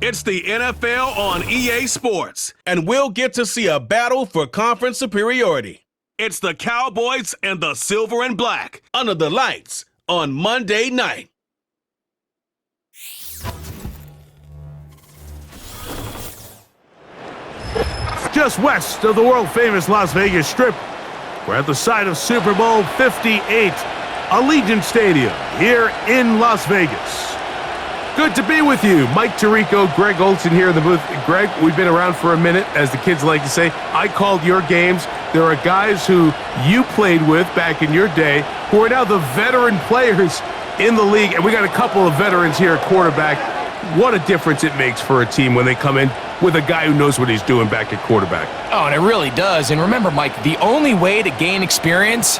It's the NFL on EA Sports, and we'll get to see a battle for conference superiority. It's the Cowboys and the Silver and Black under the lights on Monday night. Just west of the world-famous Las Vegas Strip, we're at the site of Super Bowl 58, Allegiant Stadium here in Las Vegas. Good to be with you. Mike Tirico, Greg Olson here in the booth. Greg, we've been around for a minute, as the kids like to say. I called your games. There are guys who you played with back in your day who are now the veteran players in the league, and we got a couple of veterans here at quarterback. What a difference it makes for a team when they come in with a guy who knows what he's doing back at quarterback. Oh, and it really does. And remember, Mike, the only way to gain experience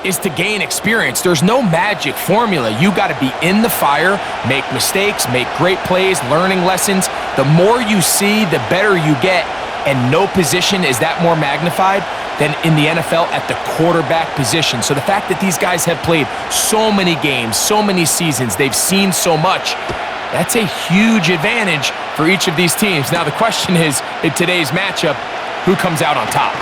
is to gain experience. There's no magic formula. You got to be in the fire, make mistakes, make great plays, learning lessons. The more you see, the better you get, and no position is that more magnified than in the NFL at the quarterback position. So the fact that these guys have played so many games, so many seasons, they've seen so much, that's a huge advantage for each of these teams. Now the question is, in today's matchup, who comes out on top?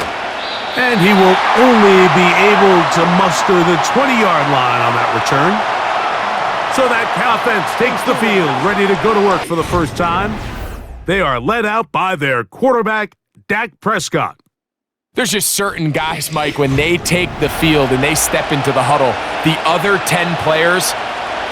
And he will only be able to muster the 20-yard line on that return. So that offense takes the field, ready to go to work for the first time. They are led out by their quarterback, Dak Prescott. There's just certain guys, Mike, when they take the field and they step into the huddle, the other 10 players,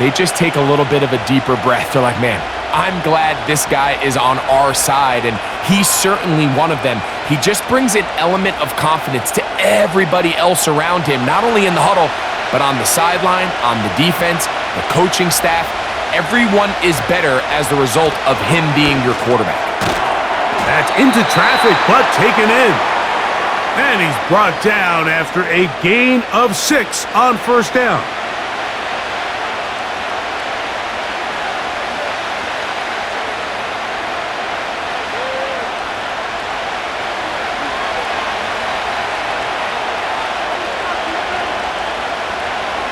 they just take a little bit of a deeper breath. They're like, man, I'm glad this guy is on our side, and he's certainly one of them. He just brings an element of confidence to everybody else around him, not only in the huddle, but on the sideline, on the defense, the coaching staff. Everyone is better as the result of him being your quarterback. That's into traffic, but taken in. And he's brought down after a gain of 6 on first down.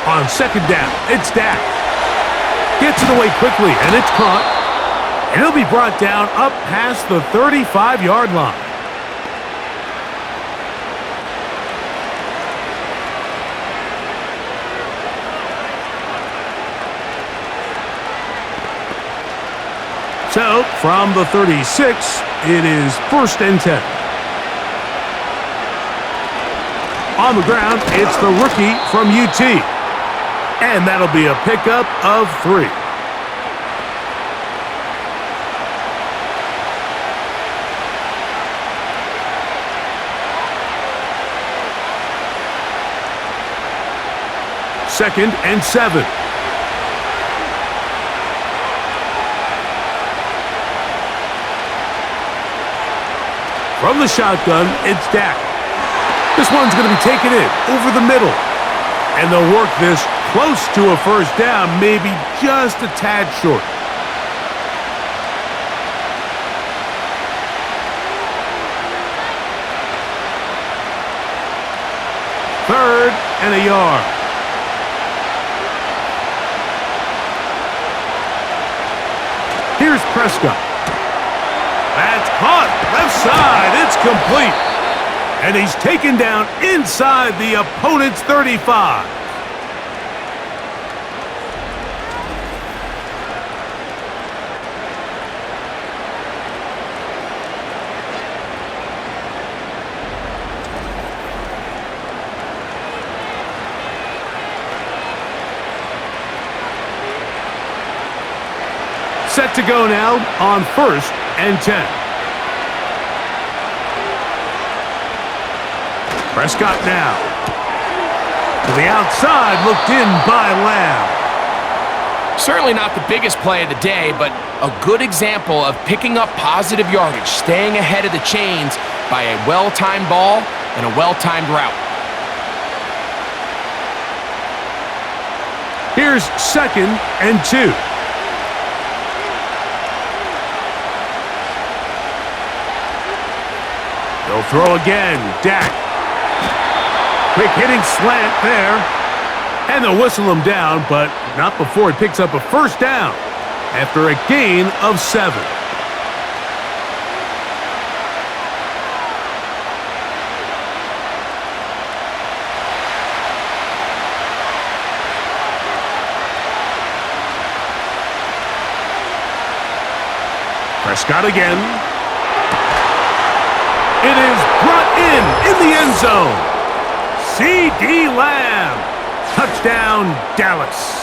On second down, it's Dak. Gets it away quickly, and it's caught. And he'll be brought down up past the 35-yard line. So, from the 36, it is 1st and 10. On the ground, it's the rookie from UT. And that'll be a pickup of 3. Second and 7. From the shotgun, it's Dak. This one's going to be taken in over the middle. And they'll work this close to a first down, maybe just a tad short. Third and a yard. Here's Prescott. That's caught. Left side. It's complete. And he's taken down inside the opponent's 35. Set to go now on 1st and 10. Prescott now. To the outside, looked in by Lamb. Certainly not the biggest play of the day, but a good example of picking up positive yardage, staying ahead of the chains by a well-timed ball and a well-timed route. Here's 2nd and 2. They'll throw again. Dak. Quick hitting slant there. And they'll whistle him down, but not before he picks up a first down after a gain of 7. Prescott again. It is brought in the end zone. C.D. Lamb. Touchdown, Dallas.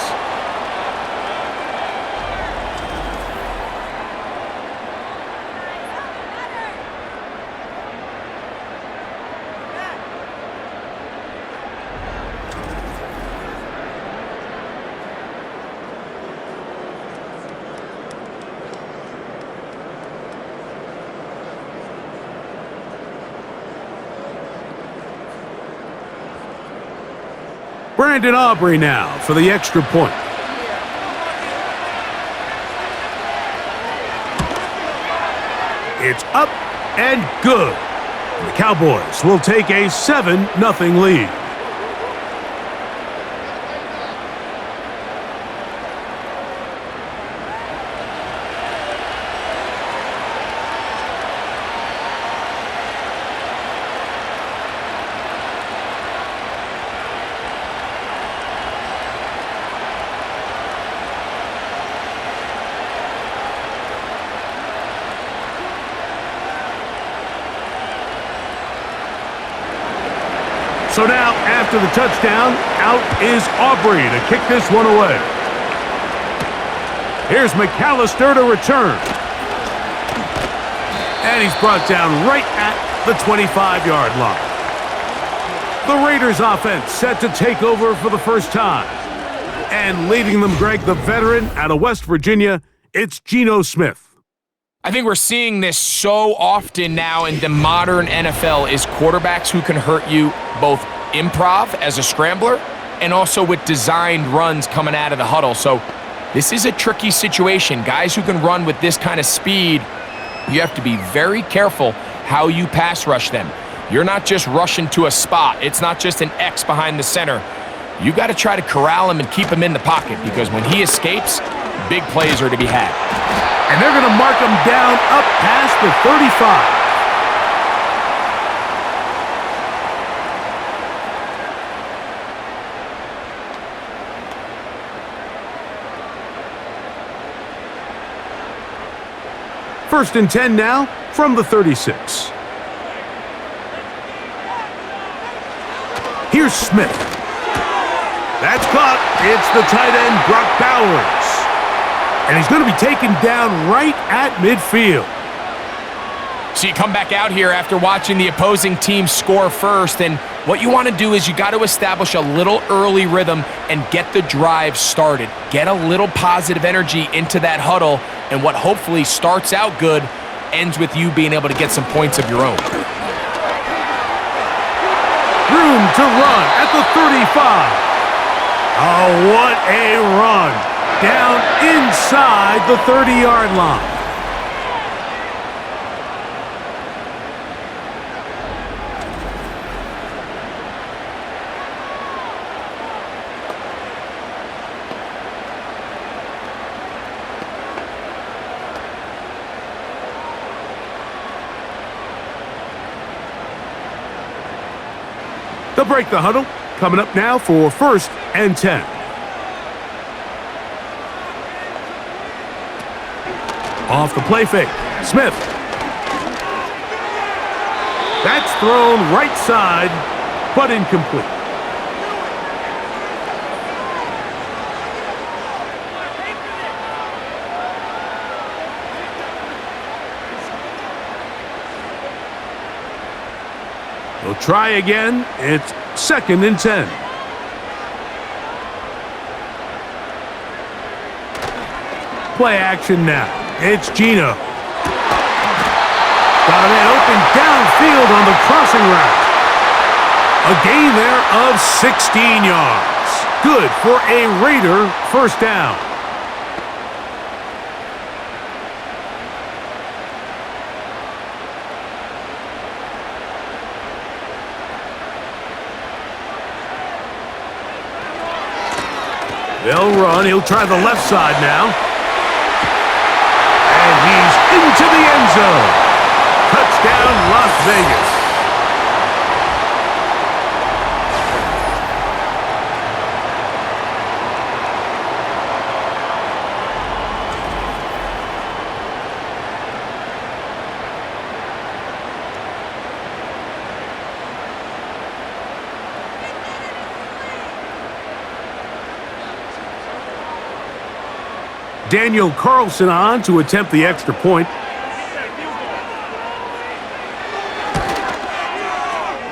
Brandon Aubrey now for the extra point. It's up and good. The Cowboys will take a 7-0 lead. So now, after the touchdown, out is Aubrey to kick this one away. Here's McAllister to return. And he's brought down right at the 25-yard line. The Raiders offense set to take over for the first time. And leading them, Greg, the veteran out of West Virginia, it's Geno Smith. I think we're seeing this so often now in the modern NFL is quarterbacks who can hurt you both improv as a scrambler and also with designed runs coming out of the huddle. So this is a tricky situation. Guys who can run with this kind of speed, you have to be very careful how you pass rush them. You're not just rushing to a spot. It's not just an X behind the center. You got to try to corral him and keep him in the pocket because when he escapes, big plays are to be had. And they're going to mark him down up past the 35. First and 10 now from the 36. Here's Smith. That's caught. It's the tight end, Brock Bowers. And he's going to be taken down right at midfield. So you come back out here after watching the opposing team score first, and what you want to do is you got to establish a little early rhythm and get the drive started. Get a little positive energy into that huddle, and what hopefully starts out good ends with you being able to get some points of your own. Room to run at the 35. Oh, what a run. Down inside the 30-yard line. They'll break the huddle. Coming up now for first and 10. Off the play fake. Smith. That's thrown right side, but incomplete. They'll try again. It's second and 10. Play action now. It's Geno. Got a man open downfield on the crossing route. A gain there of 16 yards. Good for a Raider first down. They'll run. He'll try the left side now. And he's into the end zone. Touchdown, Las Vegas. Daniel Carlson on to attempt the extra point.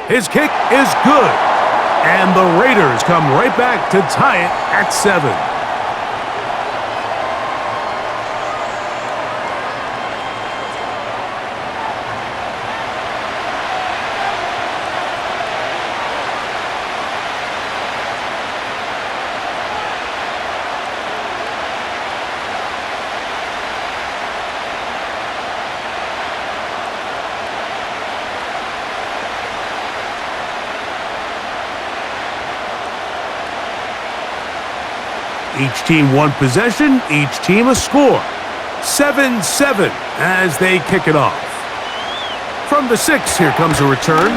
His kick is good. And the Raiders come right back to tie it at 7. Each team one possession, each team a score. 7-7 as they kick it off. From the 6, here comes a return.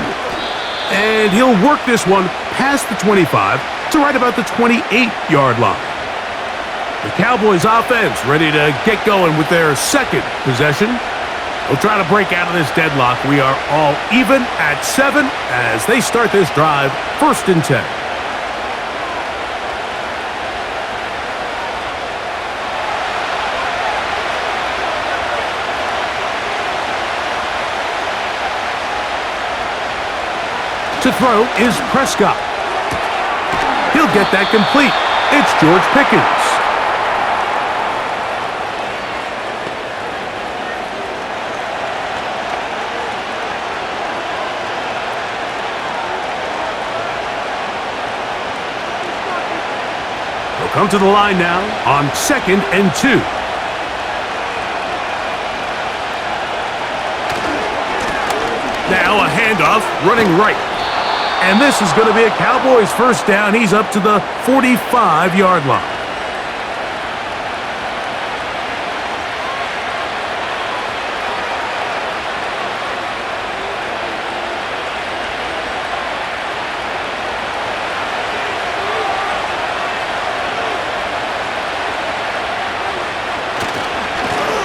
And he'll work this one past the 25 to right about the 28-yard line. The Cowboys offense ready to get going with their second possession. They'll try to break out of this deadlock. We are all even at 7 as they start this drive, 1st and 10. To throw is Prescott. He'll get that complete. It's George Pickens. He'll come to the line now on 2nd and 2. Now a handoff running right. And this is going to be a Cowboys first down. He's up to the 45-yard line.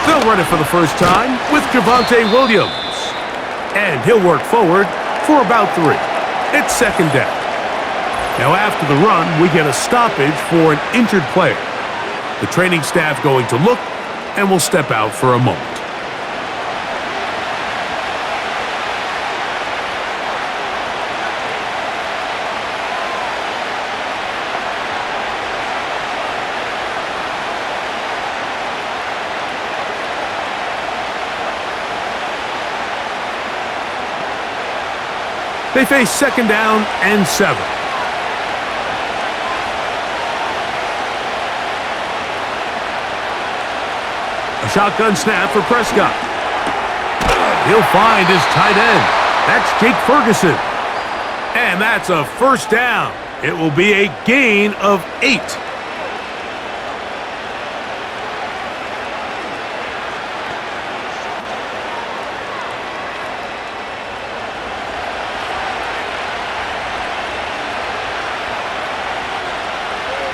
They'll run it for the first time with Javonte Williams. And he'll work forward for about 3. It's 2nd down. Now after the run, we get a stoppage for an injured player. The training staff going to look and will step out for a moment. They face 2nd down and 7. A shotgun snap for Prescott. He'll find his tight end. That's Jake Ferguson. And that's a 1st down. It will be a gain of 8.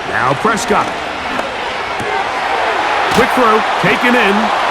Now Prescott. Quick throw, taken in.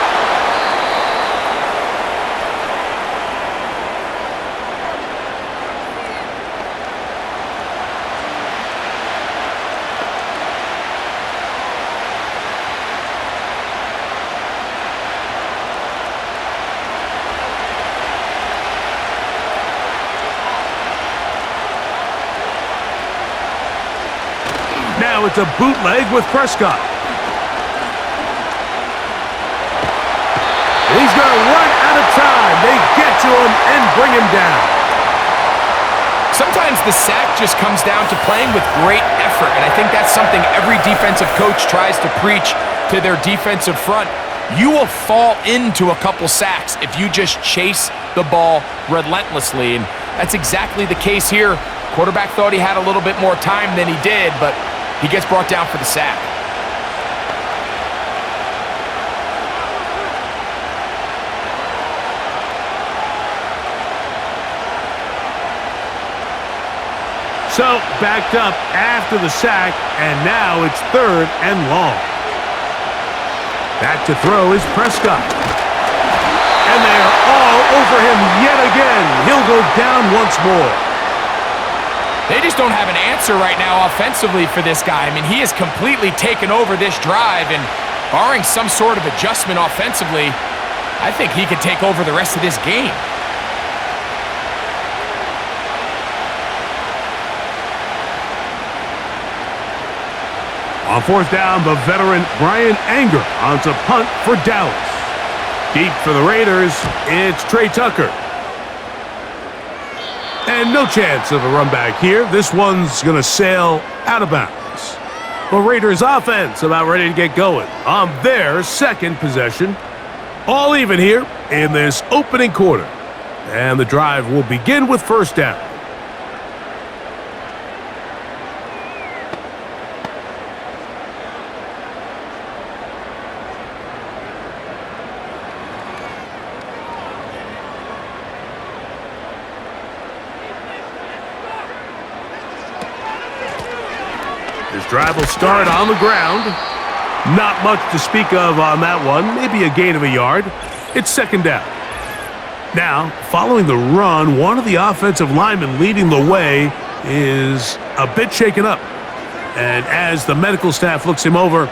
Now it's a bootleg with Prescott. He's going to run out of time. They get to him and bring him down. Sometimes the sack just comes down to playing with great effort, and I think that's something every defensive coach tries to preach to their defensive front. You will fall into a couple sacks if you just chase the ball relentlessly, and that's exactly the case here. Quarterback thought he had a little bit more time than he did, but he gets brought down for the sack. So, backed up after the sack, and now it's 3rd and long. Back to throw is Prescott. And they are all over him yet again. He'll go down once more. They just don't have an answer right now offensively for this guy. I mean, he has completely taken over this drive, and Barring some sort of adjustment offensively, I think he could take over the rest of this game. On fourth down, the veteran Brian Anger on to punt for Dallas. Deep for the Raiders, it's Trey Tucker. And no chance of a run back here. This one's going to sail out of bounds. The Raiders offense about ready to get going on their second possession. All even here in this opening quarter. And the drive will begin with first down. This drive will start on the ground. Not much to speak of on that one. Maybe a gain of a yard. It's second down. Now, following the run, one of the offensive linemen leading the way is a bit shaken up. And as the medical staff looks him over,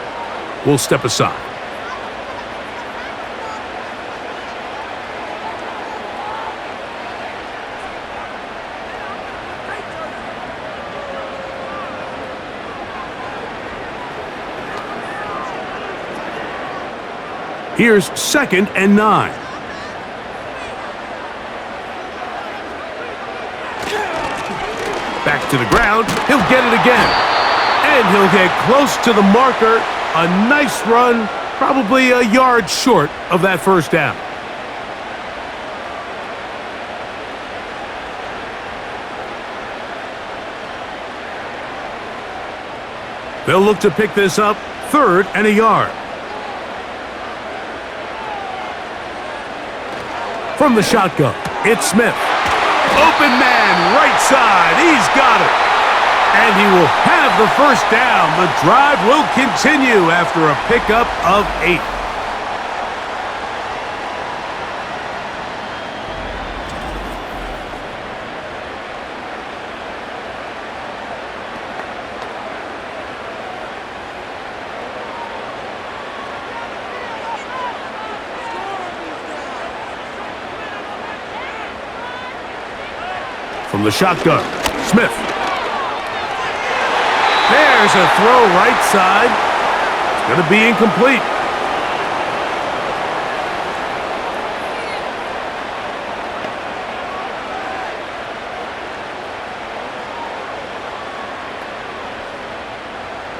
we'll step aside. Here's second and 9. Back to the ground. He'll get it again. And he'll get close to the marker. A nice run, probably a yard short of that first down. They'll look to pick this up, third and a yard. From the shotgun, it's Smith. Open man, right side. He's got it. And he will have the first down. The drive will continue after a pickup of 8. From the shotgun, Smith. There's a throw right side. It's going to be incomplete.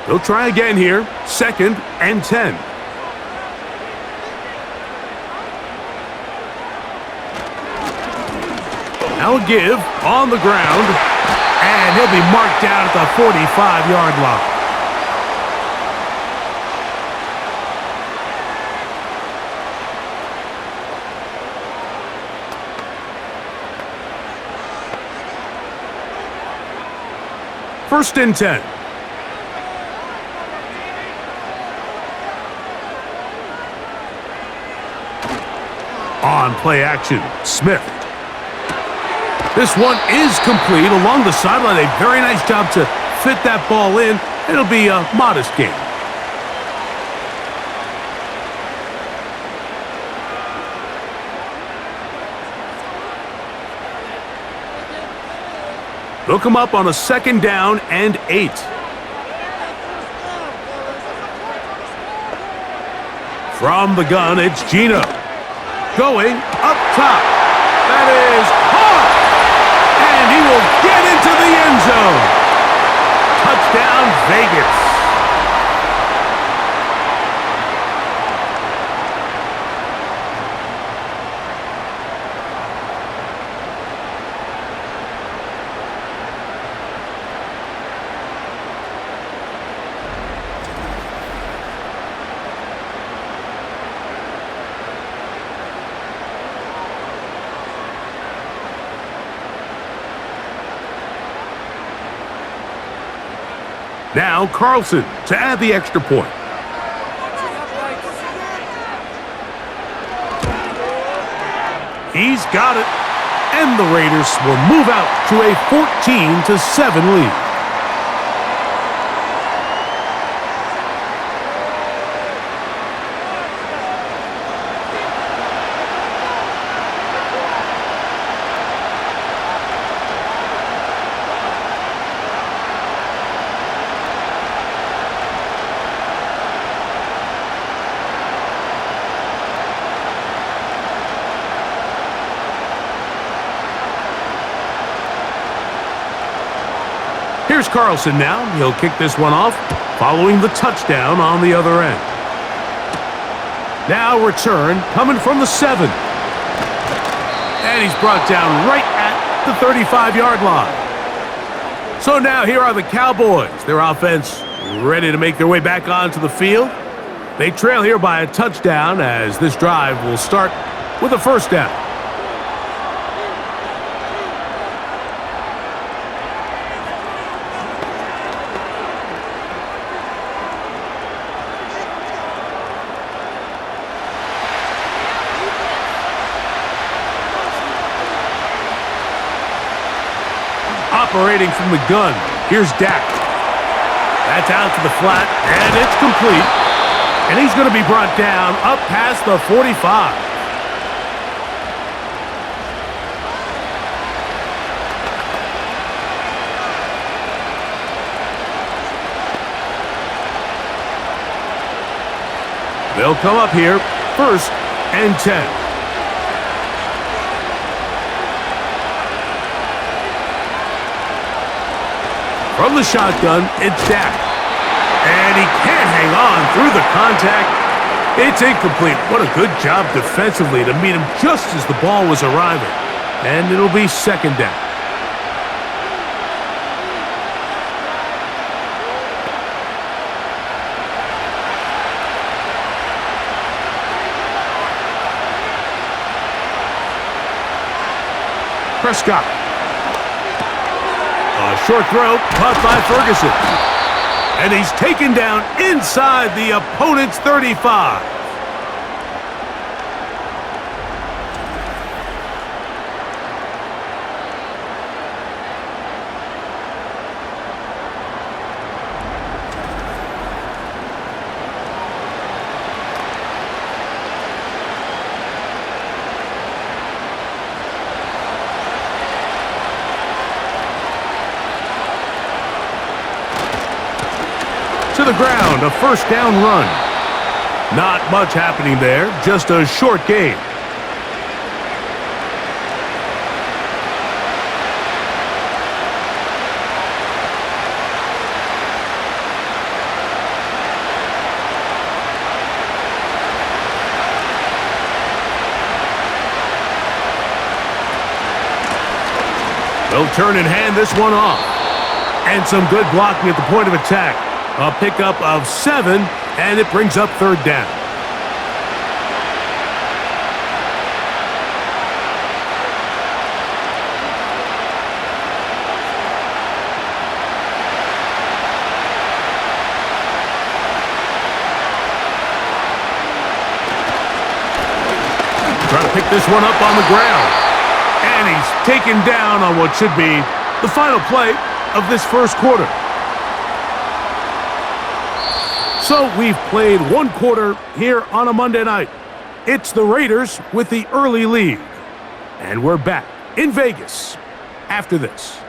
They'll try again here. Second and 10. Now a give on the ground, and he'll be marked down at the 45-yard line. First and 10. On play action, Smith. This one is complete along the sideline. A very nice job to fit that ball in. It'll be a modest gain. They'll come up on a second down and 8. From the gun, it's Gino. Going up top. That is hard. And he will get into the end zone. Touchdown, Vegas. Now Carlson to add the extra point. He's got it. And the Raiders will move out to a 14-7 lead. Here's Carlson now. He'll kick this one off, following the touchdown on the other end. Now return coming from the 7. And he's brought down right at the 35-yard line. So now here are the Cowboys. Their offense ready to make their way back onto the field. They trail here by a touchdown as this drive will start with a first down. Operating from the gun, here's Dak. That's out to the flat, and it's complete. And he's going to be brought down up past the 45. They'll come up here, 1st and 10. From the shotgun, it's Dak. And he can't hang on through the contact. It's incomplete. What a good job defensively to meet him just as the ball was arriving. And it'll be 2nd down. Prescott. A short throw caught by Ferguson. And he's taken down inside the opponent's 35. To the ground, a 1st down run. Not much happening there, just a short gain. They'll turn and hand this one off. And some good blocking at the point of attack. A pickup of 7, and it brings up 3rd down. Trying to pick this one up on the ground. And he's taken down on what should be the final play of this 1st quarter. So we've played 1 quarter here on a Monday night. It's the Raiders with the early lead. And we're back in Vegas after this.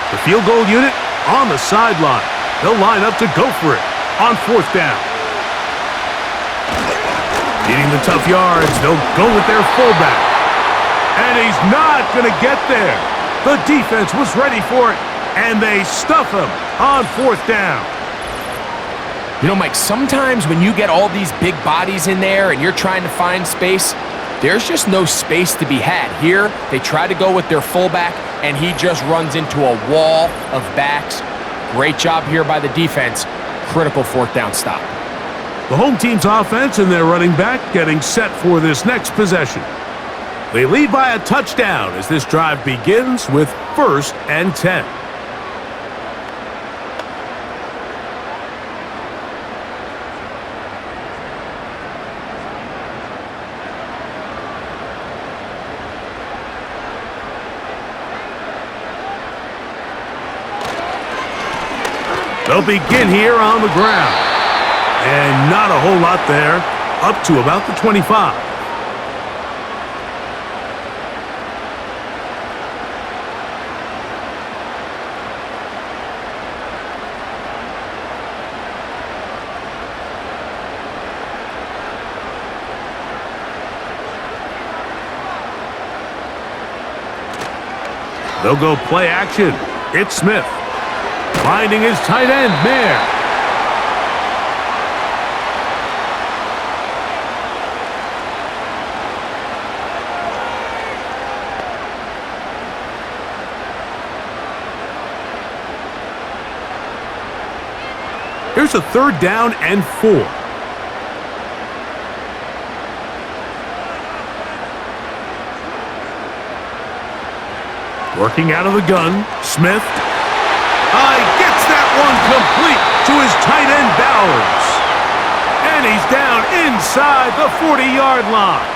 The field goal unit on the sideline. They'll line up to go for it on 4th down. Needing the tough yards, they'll go with their fullback. And he's not going to get there. The defense was ready for it, and they stuff him on 4th down. You know, Mike, sometimes when you get all these big bodies in there and you're trying to find space, there's just no space to be had. Here, they try to go with their fullback, and he just runs into a wall of backs. Great job here by the defense. Critical 4th down stop. The home team's offense and their running back getting set for this next possession. They lead by a touchdown as this drive begins with 1st and 10. They'll begin here on the ground. And not a whole lot there, up to about the 25. They'll go play action. It's Smith. Finding his tight end, Mayer. Here's a 3rd down and 4. Working out of the gun, Smith. He gets that one complete to his tight end, Bowers. And he's down inside the 40-yard line.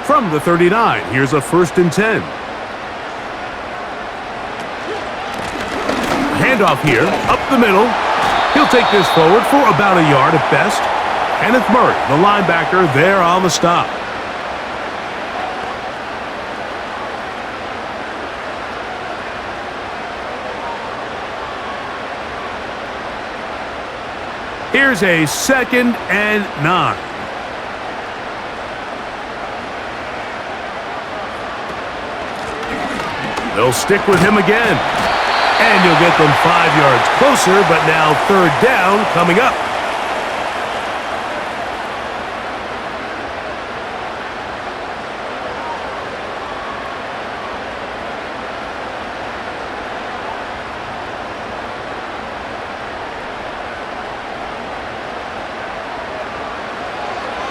From the 39, here's a 1st and 10. Handoff here, up the middle. He'll take this forward for about a yard at best. Kenneth Murray, the linebacker, there on the stop. Here's a 2nd and 9. They'll stick with him again. And you'll get them 5 yards closer, but now 3rd down coming up.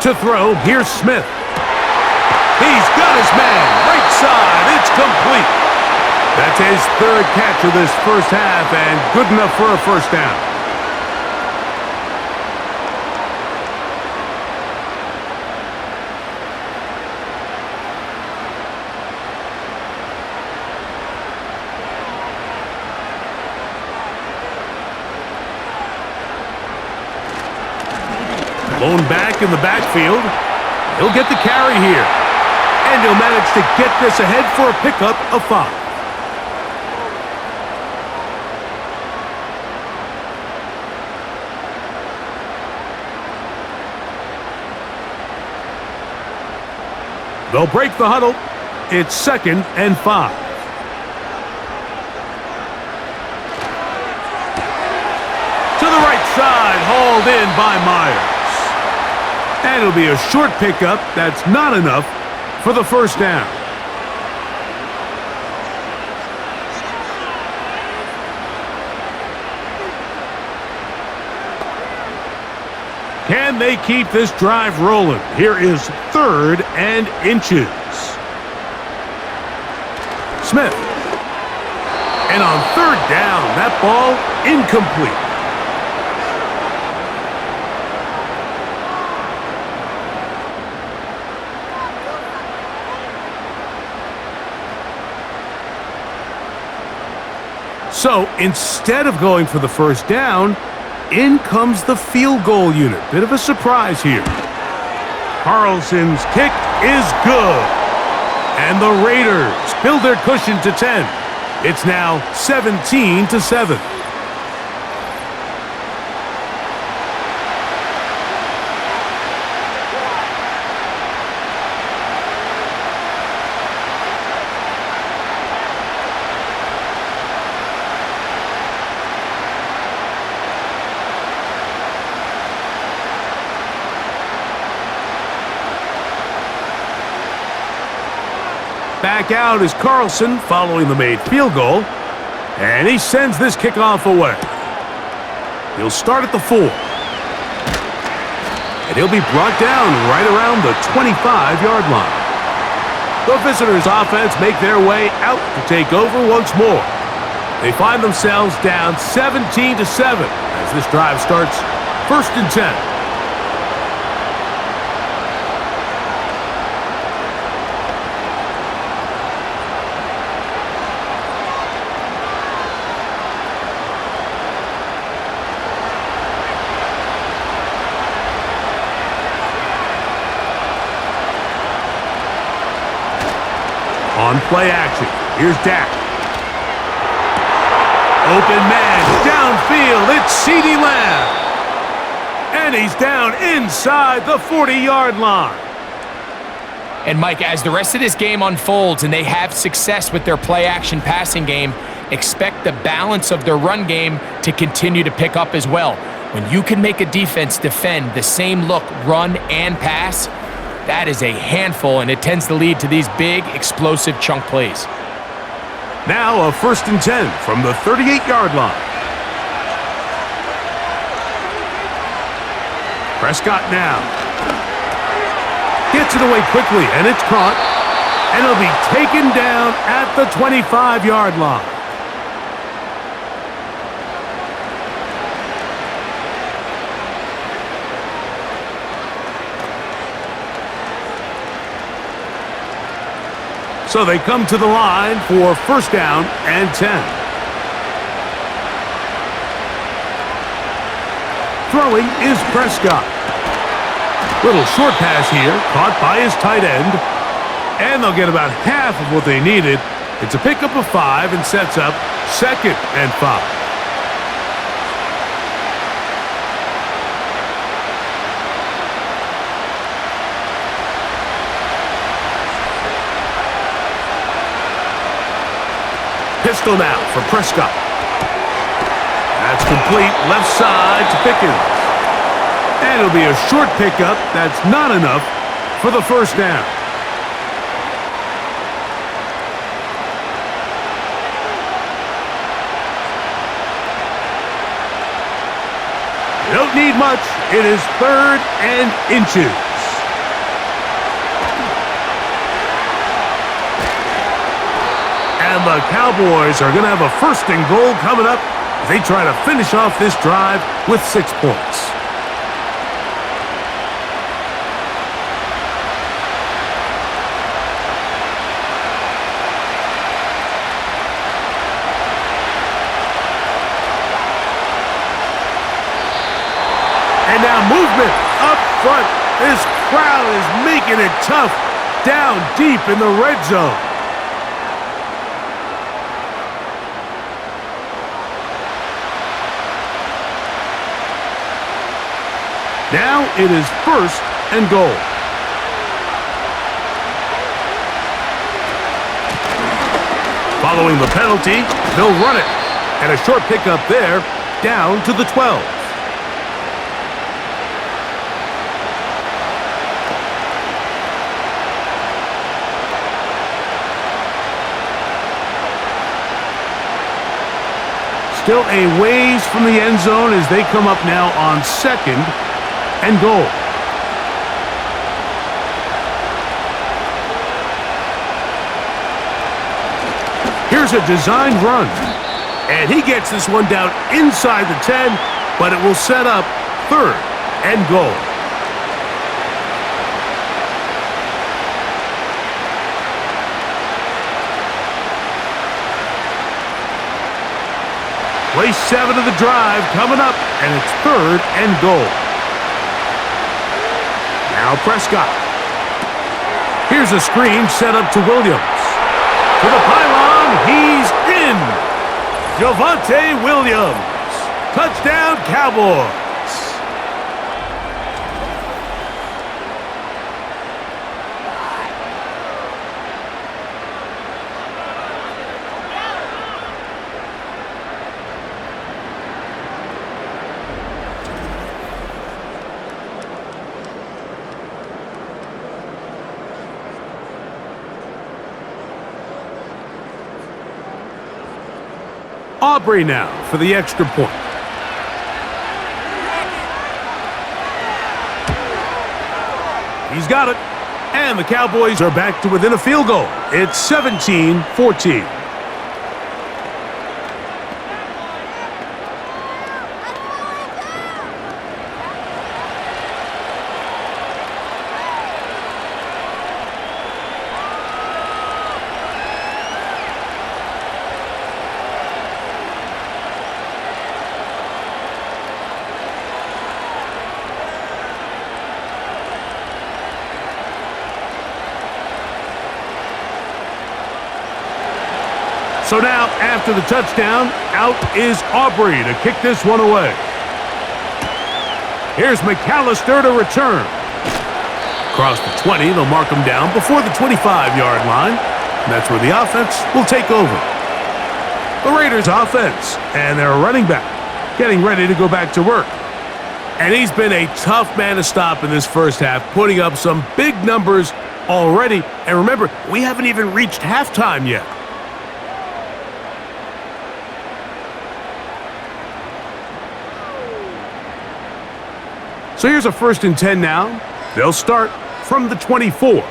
To throw, here's Smith. He's got his man, right side, it's complete. That's his 3rd catch of this first half and good enough for a 1st down. Blown back in the backfield. He'll get the carry here. And he'll manage to get this ahead for a pickup of 5. They'll break the huddle. It's 2nd and 5. To the right side, hauled in by Myers. And it'll be a short pickup. That's not enough for the 1st down. Can they keep this drive rolling? Here is 3rd and inches. Smith. And on 3rd down, that ball incomplete. So instead of going for the 1st down, in comes the field goal unit. Bit of a surprise here. Carlson's kick is good. And the Raiders build their cushion to 10. It's now 17-7. Back out is Carlson following the made field goal. And he sends this kickoff away. He'll start at the 4. And he'll be brought down right around the 25-yard line. The visitors' offense make their way out to take over once more. They find themselves down 17-7 as this drive starts 1st and 10. Play action. Here's Dak. Open man, downfield, it's CeeDee Lamb. And he's down inside the 40-yard line. And Mike, as the rest of this game unfolds and they have success with their play-action passing game, expect the balance of their run game to continue to pick up as well. When you can make a defense defend the same look, run and pass, that is a handful, and it tends to lead to these big, explosive chunk plays. Now a 1st and 10 from the 38-yard line. Prescott now. Gets it away quickly, and it's caught. And it'll be taken down at the 25-yard line. So they come to the line for 1st down and 10. Throwing is Prescott. Little short pass here, caught by his tight end. And they'll get about half of what they needed. It's a pickup of 5 and sets up 2nd and 5. Pistol now for Prescott. That's complete, left side to Pickens. And it'll be a short pickup. That's not enough for the 1st down. You don't need much. It is 3rd and inches. And the Cowboys are going to have a 1st and goal coming up as they try to finish off this drive with 6 points. And now movement up front. This crowd is making it tough down deep in the red zone. Now it is 1st and goal. Following the penalty, they'll run it. And a short pickup there, down to the 12. Still a ways from the end zone as they come up now on 2nd and goal. Here's a designed run. And he gets this one down inside the 10, but it will set up 3rd and goal. Play 7 of the drive coming up, and it's 3rd and goal. Now Prescott. Here's a screen set up to Williams. To the pylon, he's in. Javonte Williams. Touchdown, Cowboys. Aubrey now for the extra point. He's got it. And the Cowboys are back to within a field goal. It's 17-14. So now, after the touchdown, out is Aubrey to kick this one away. Here's McAllister to return. Across the 20, they'll mark him down before the 25-yard line. And that's where the offense will take over. The Raiders offense and their running back getting ready to go back to work. And he's been a tough man to stop in this first half, putting up some big numbers already. And remember, we haven't even reached halftime yet. So here's a 1st and 10 now. They'll start from the 24.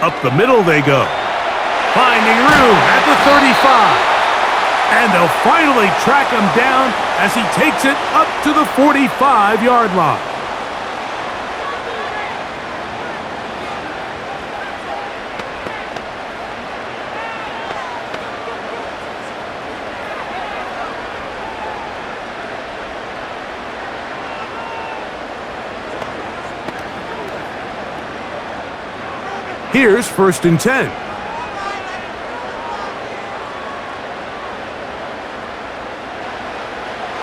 Up the middle they go. Finding room at the 35. And they'll finally track him down as he takes it up to the 45-yard line. Here's 1st and 10.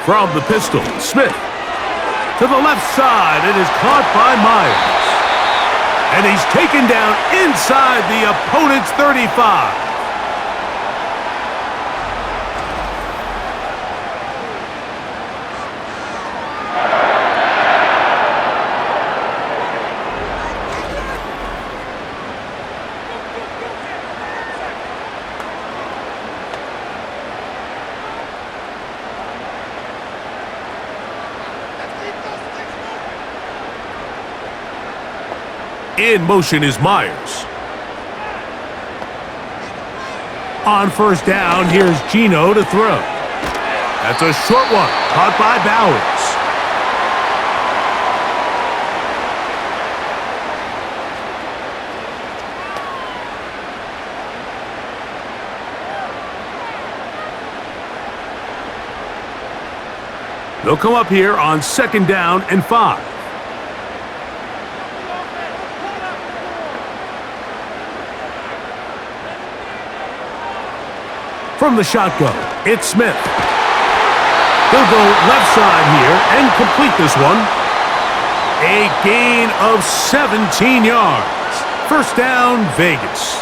From the pistol, Smith. To the left side, it is caught by Myers. And he's taken down inside the opponent's 35. In motion is Myers. On 1st down, here's Gino to throw. That's a short one, caught by Bowers. They'll come up here on 2nd down and 5. From the shotgun, it's Smith. He'll go left side here and complete this one. A gain of 17 yards. 1st down, Vegas.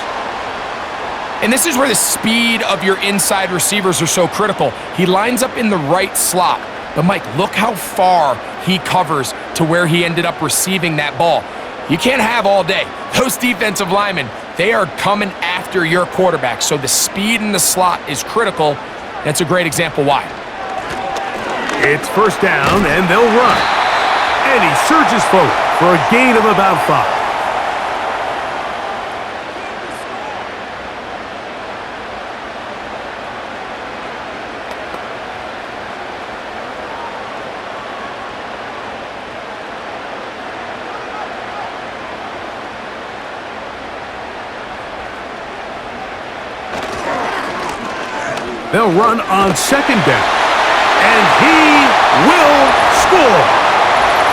And this is where the speed of your inside receivers are so critical. He lines up in the right slot. But Mike, look how far he covers to where he ended up receiving that ball. You can't have all day. Those defensive linemen, they are coming after your quarterback. So the speed in the slot is critical. That's a great example why. It's 1st down, and they'll run. And he surges forward for a gain of about 5. They'll run on 2nd down. And he will score.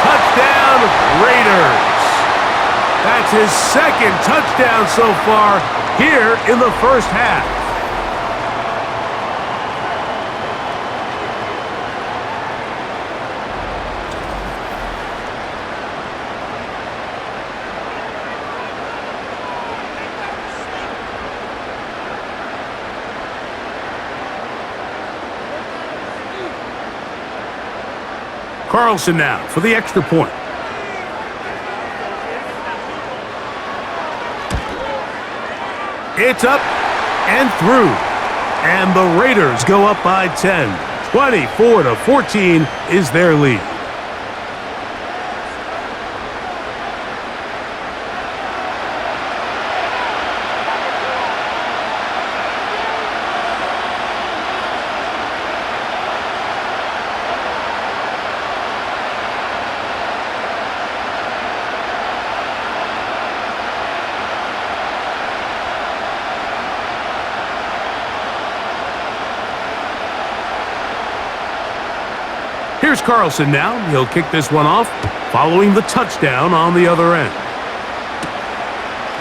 Touchdown, Raiders. That's his 2nd touchdown so far here in the first half. Carlson now for the extra point. It's up and through. And the Raiders go up by 10. 24-14 is their lead. Here's Carlson now. He'll kick this one off, following the touchdown on the other end.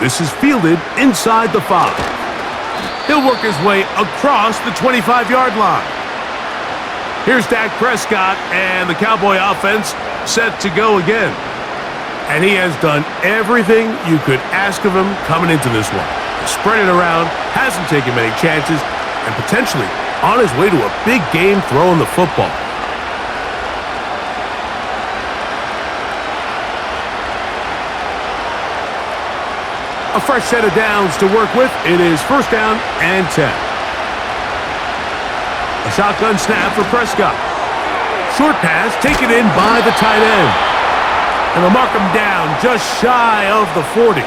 This is fielded inside the 5. He'll work his way across the 25-yard line. Here's Dak Prescott, and the Cowboy offense set to go again. And he has done everything you could ask of him coming into this one. Spread it around, hasn't taken many chances, and potentially on his way to a big game throwing the football. A fresh set of downs to work with. It is first down and 10. A shotgun snap for Prescott. Short pass taken in by the tight end. And they'll mark him down just shy of the 40.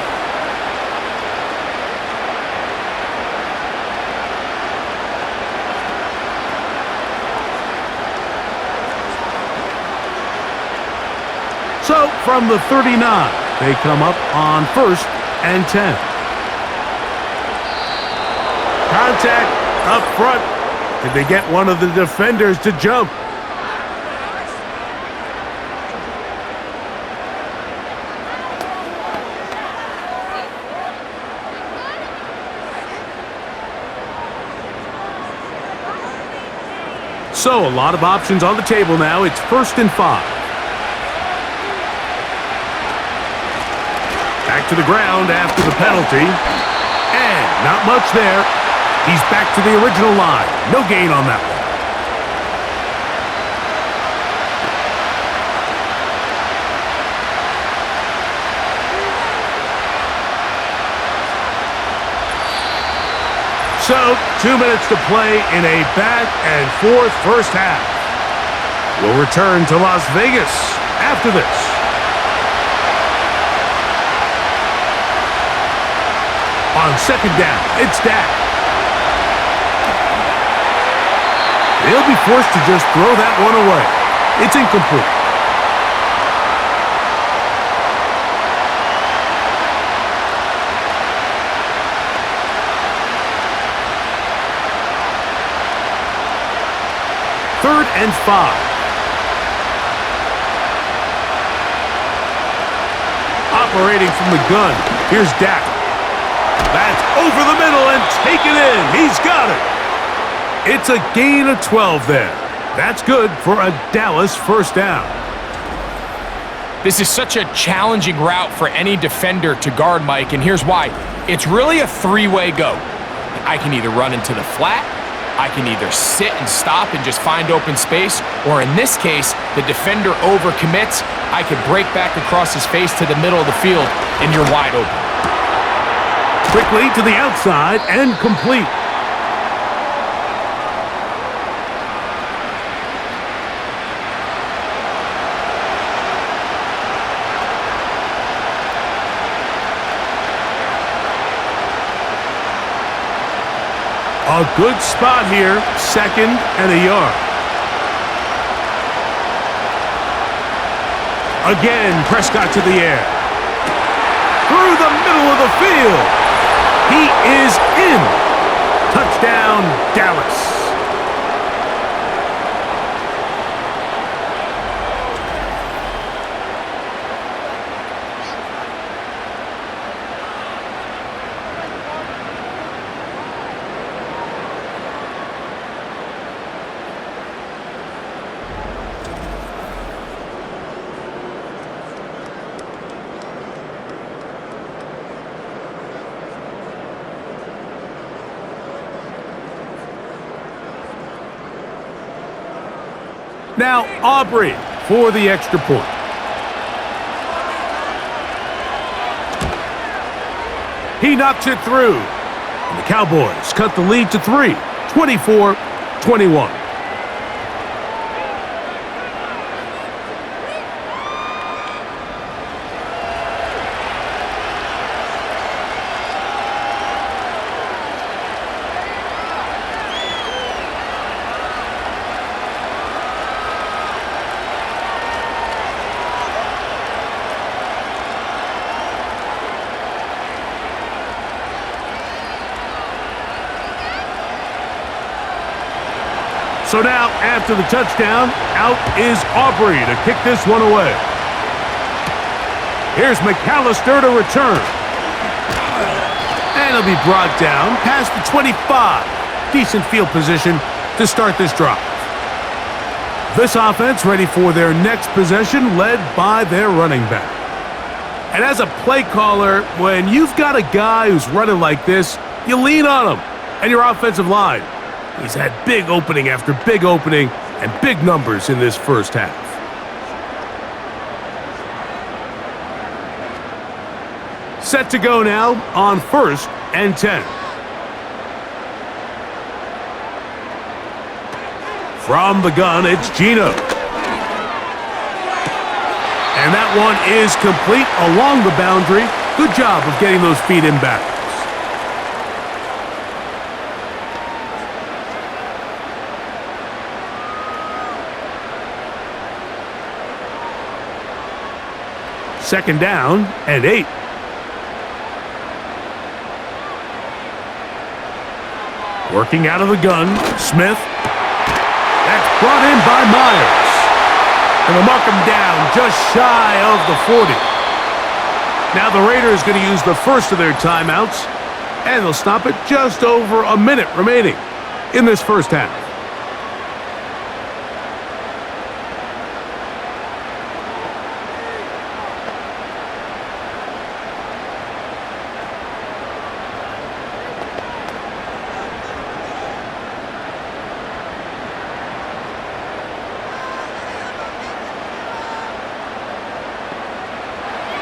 So, from the 39, they come up on first and 10. Contact up front. Did they get one of the defenders to jump? So, a lot of options on the table now. It's first and 5. Back to the ground after the penalty. And not much there. He's back to the original line. No gain on that one. So, 2 minutes to play in a back-and-forth first half. We'll return to Las Vegas after this. On second down, it's Dak. He'll be forced to just throw that one away. It's incomplete. Third and 5. Operating from the gun. Here's Dak. That's over the middle and taken in. He's got it. It's a gain of 12 there. That's good for a Dallas first down. This is such a challenging route for any defender to guard, Mike, and here's why. It's really a three-way go. I can either run into the flat, I can either sit and stop and just find open space, or in this case, the defender overcommits. I could break back across his face to the middle of the field, and you're wide open. Quickly to the outside and complete. A good spot here, second and a yard. Again, Prescott to the air. Through the middle of the field. He is in. Touchdown, Dallas. Now, Aubrey for the extra point. He knocks it through. And the Cowboys cut the lead to 3, 24-21. So now, after the touchdown, out is Aubrey to kick this one away. Here's McAllister to return. And he'll be brought down past the 25. Decent field position to start this drive. This offense ready for their next possession, led by their running back. And as a play caller, when you've got a guy who's running like this, you lean on him and your offensive line. He's had big opening after big opening and big numbers in this first half. Set to go now on 1st and 10. From the gun, it's Gino. And that one is complete along the boundary. Good job of getting those feet in bounds. Second down and 8. Working out of the gun, Smith. That's brought in by Myers. And they'll mark him down just shy of the 40. Now the Raiders going to use the first of their timeouts, and they'll stop it just over a minute remaining in this first half.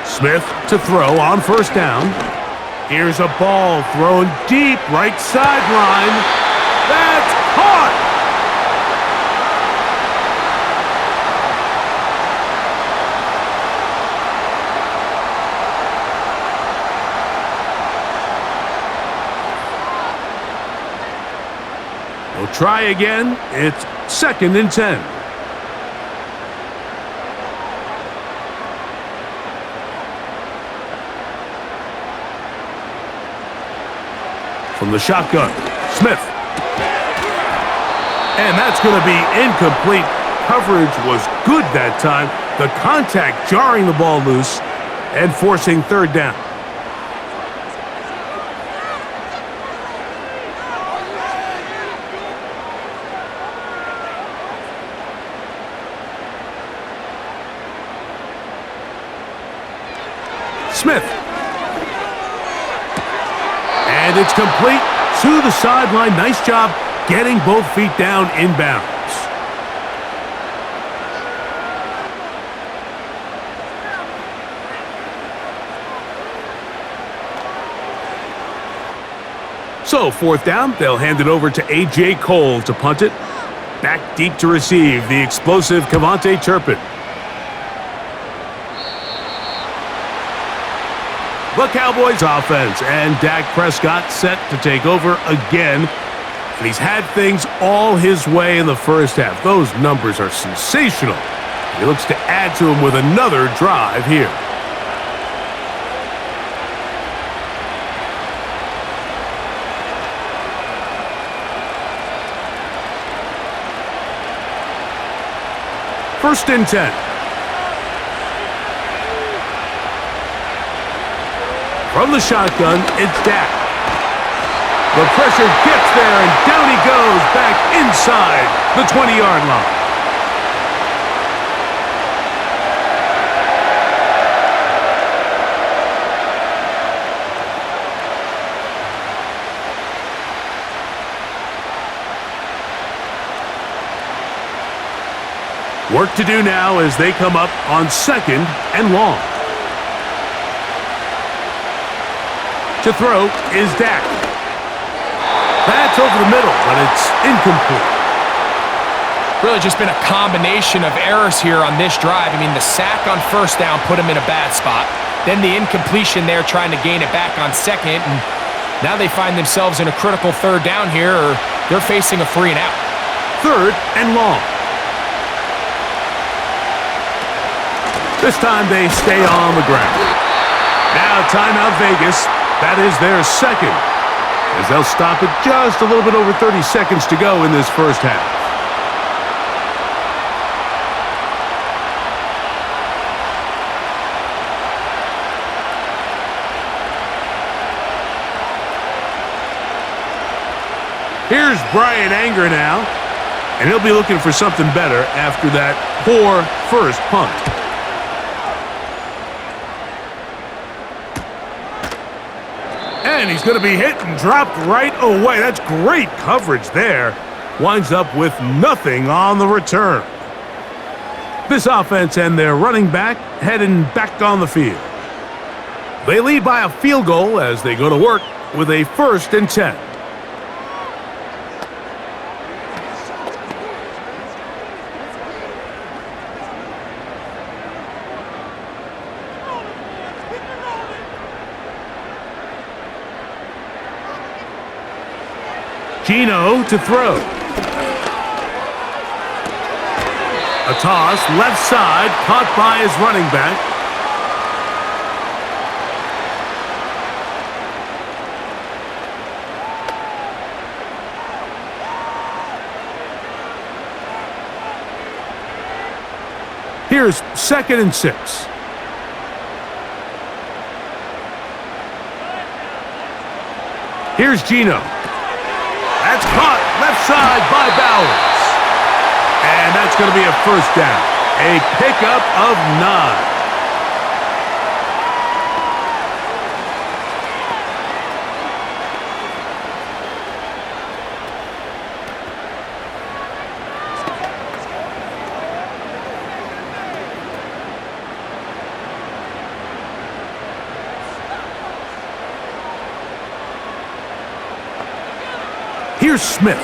Smith to throw on first down. Here's a ball thrown deep right sideline. That's caught! We'll try again. It's 2nd and 10. From the shotgun, Smith. And that's going to be incomplete. Coverage was good that time. The contact jarring the ball loose and forcing 3rd down. Smith. And it's complete to the sideline. Nice job getting both feet down inbounds. So 4th down, they'll hand it over to A.J. Cole to punt it. Back deep to receive the explosive Cavante Turpin. The Cowboys offense and Dak Prescott set to take over again. And he's had things all his way in the first half. Those numbers are sensational. And he looks to add to them with another drive here. First and 10. From the shotgun, it's Dak. The pressure gets there, and down he goes back inside the 20-yard line. Work to do now as they come up on 2nd and long. To throw is Dak. That's over the middle, but it's incomplete. Really just been a combination of errors here on this drive. I mean, the sack on first down put him in a bad spot. Then the incompletion there trying to gain it back on 2nd. And now they find themselves in a critical 3rd down here, or they're facing a 3 and out. 3rd and long. This time they stay on the ground. Now timeout Vegas. That is their 2nd, as they'll stop it just a little bit over 30 seconds to go in this first half. Here's Brian Anger now, and he'll be looking for something better after that poor first punt. And he's going to be hit and dropped right away. That's great coverage there. Winds up with nothing on the return. This offense and their running back heading back on the field. They lead by a field goal as they go to work with a 1st and 10. Gino to throw. A toss, left side, caught by his running back. Here's 2nd and 6. Here's Gino. That's caught left side by Bowers. And that's going to be a 1st down. A pickup of 9. Here's Smith.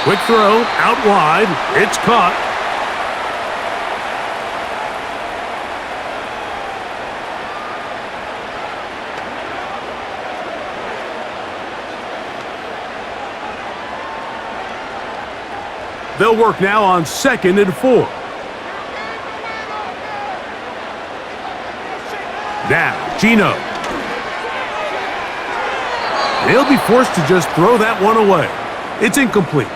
Quick throw, out wide. It's caught. They'll work now on 2nd and 4. Now, Gino. He'll be forced to just throw that one away. It's incomplete.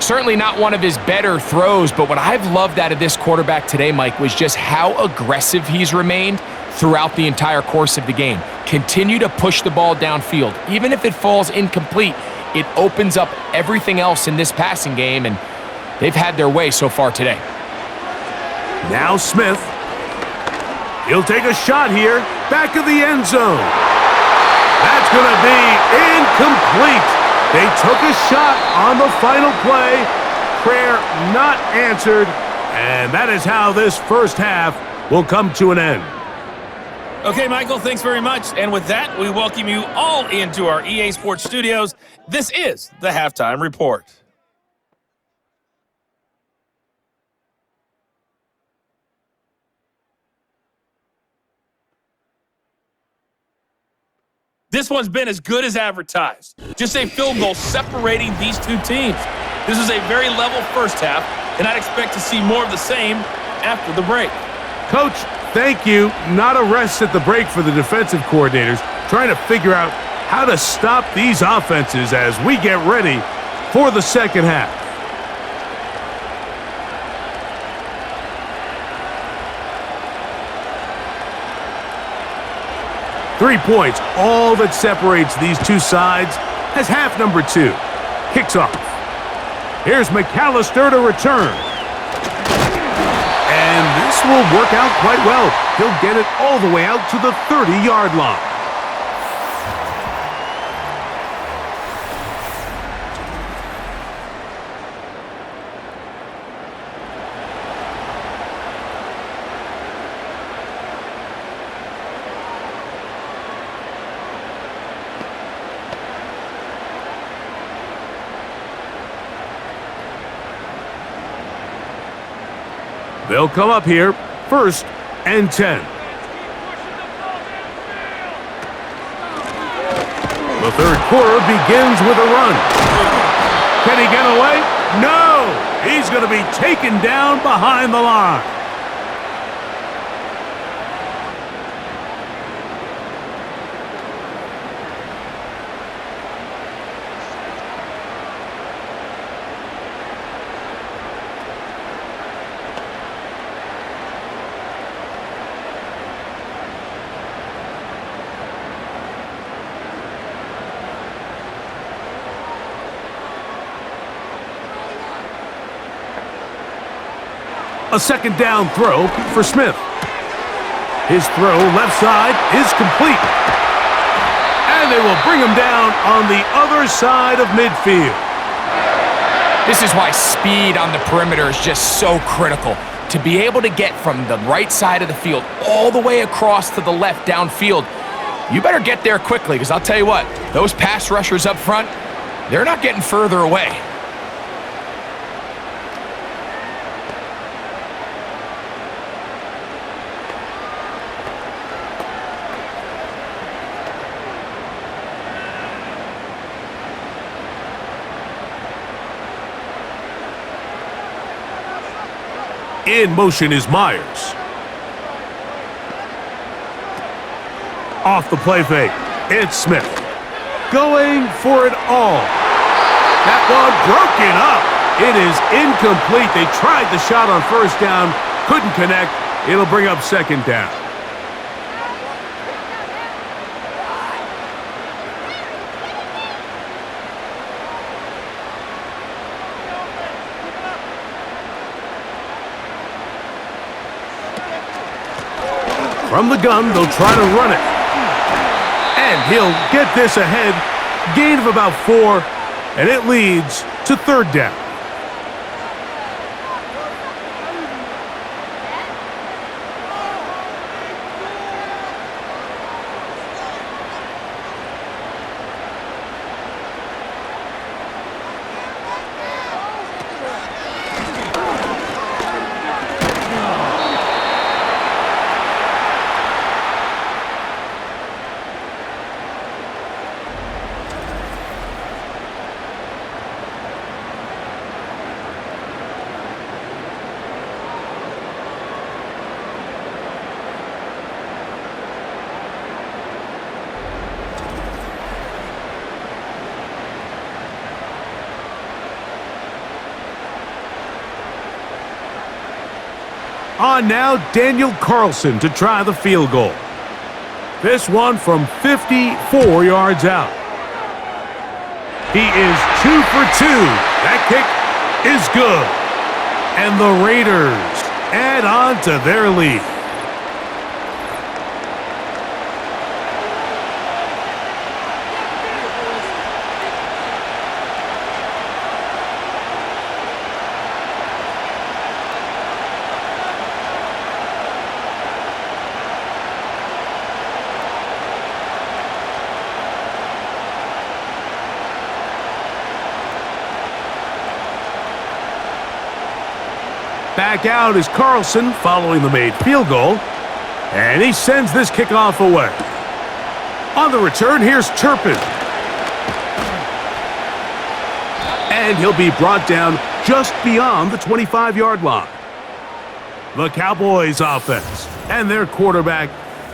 Certainly not one of his better throws, but what I've loved out of this quarterback today, Mike, was just how aggressive he's remained throughout the entire course of the game. Continue to push the ball downfield. Even if it falls incomplete, it opens up everything else in this passing game, and they've had their way so far today. Now Smith. He'll take a shot here, back of the end zone. That's going to be incomplete. They took a shot on the final play. Prayer not answered. And that is how this first half will come to an end. Okay, Michael, thanks very much. And with that, we welcome you all into our EA Sports studios. This is the Halftime Report. This one's been as good as advertised. Just a field goal separating these two teams. This is a very level first half, and I'd expect to see more of the same after the break. Coach, thank you. Not a rest at the break for the defensive coordinators, trying to figure out how to stop these offenses as we get ready for the second half. Three points, all that separates these two sides as half number 2 kicks off. Here's McAllister to return. And this will work out quite well. He'll get it all the way out to the 30-yard line. They'll come up here, 1st and 10. The third quarter begins with a run. Can he get away? No! He's going to be taken down behind the line. A second down throw for Smith. His throw left side is complete. And they will bring him down on the other side of midfield. This is why speed on the perimeter is just so critical. To be able to get from the right side of the field all the way across to the left downfield, you better get there quickly, because I'll tell you what, those pass rushers up front, they're not getting further away. In motion is Myers. Off the play fake, it's Smith. Going for it all. That one broken up. It is incomplete. They tried the shot on first down, couldn't connect. It'll bring up second down. From the gun, they'll try to run it. And he'll get this ahead. Gain of about 4, and it leads to third down. On now, Daniel Carlson to try the field goal. This one from 54 yards out. He is 2 for 2. That kick is good. And the Raiders add on to their lead. Back out is Carlson following the made field goal. And he sends this kickoff away. On the return, here's Turpin. And he'll be brought down just beyond the 25-yard line. The Cowboys offense and their quarterback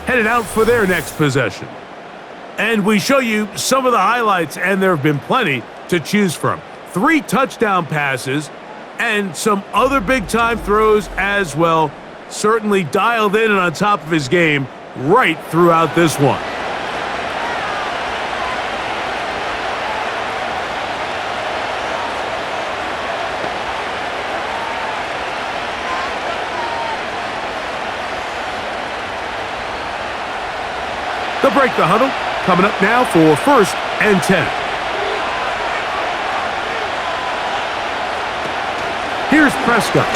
headed out for their next possession. And we show you some of the highlights, and there have been plenty to choose from. 3 touchdown passes, and some other big-time throws as well. Certainly dialed in and on top of his game right throughout this one. They'll break the huddle. Coming up now for 1st and 10. Here's Prescott.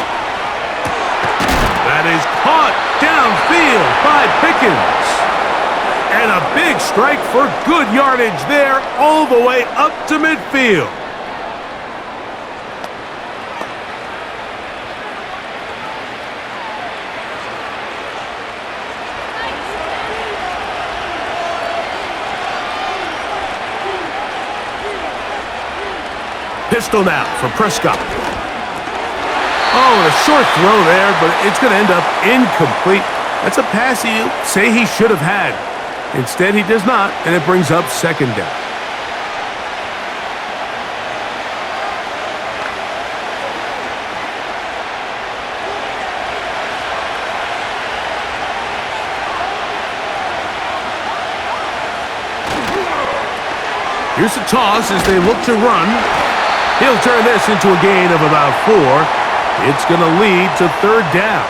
That is caught downfield by Pickens. And a big strike for good yardage there all the way up to midfield. Pistol now for Prescott. Oh, and a short throw there, but it's going to end up incomplete. That's a pass you say he should have had. Instead, he does not, and it brings up second down. Here's a toss as they look to run. He'll turn this into a gain of about 4. It's going to lead to third down.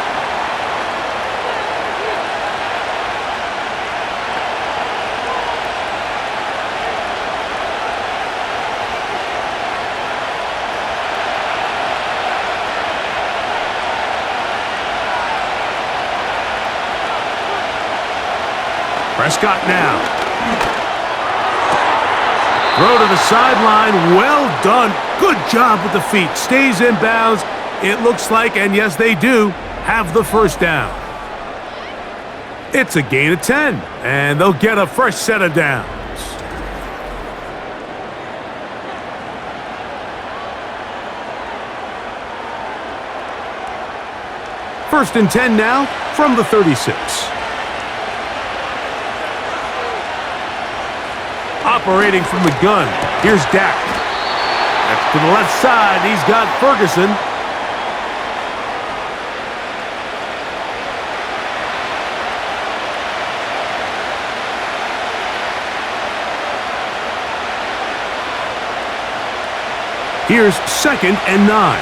Prescott now. Throw to the sideline. Well done. Good job with the feet. Stays in bounds. It looks like, and yes, they do, have the first down. It's a gain of 10, and they'll get a fresh set of downs. First and 10 now from the 36. Operating from the gun, here's Dak. That's to the left side, he's got Ferguson. Here's 2nd and 9.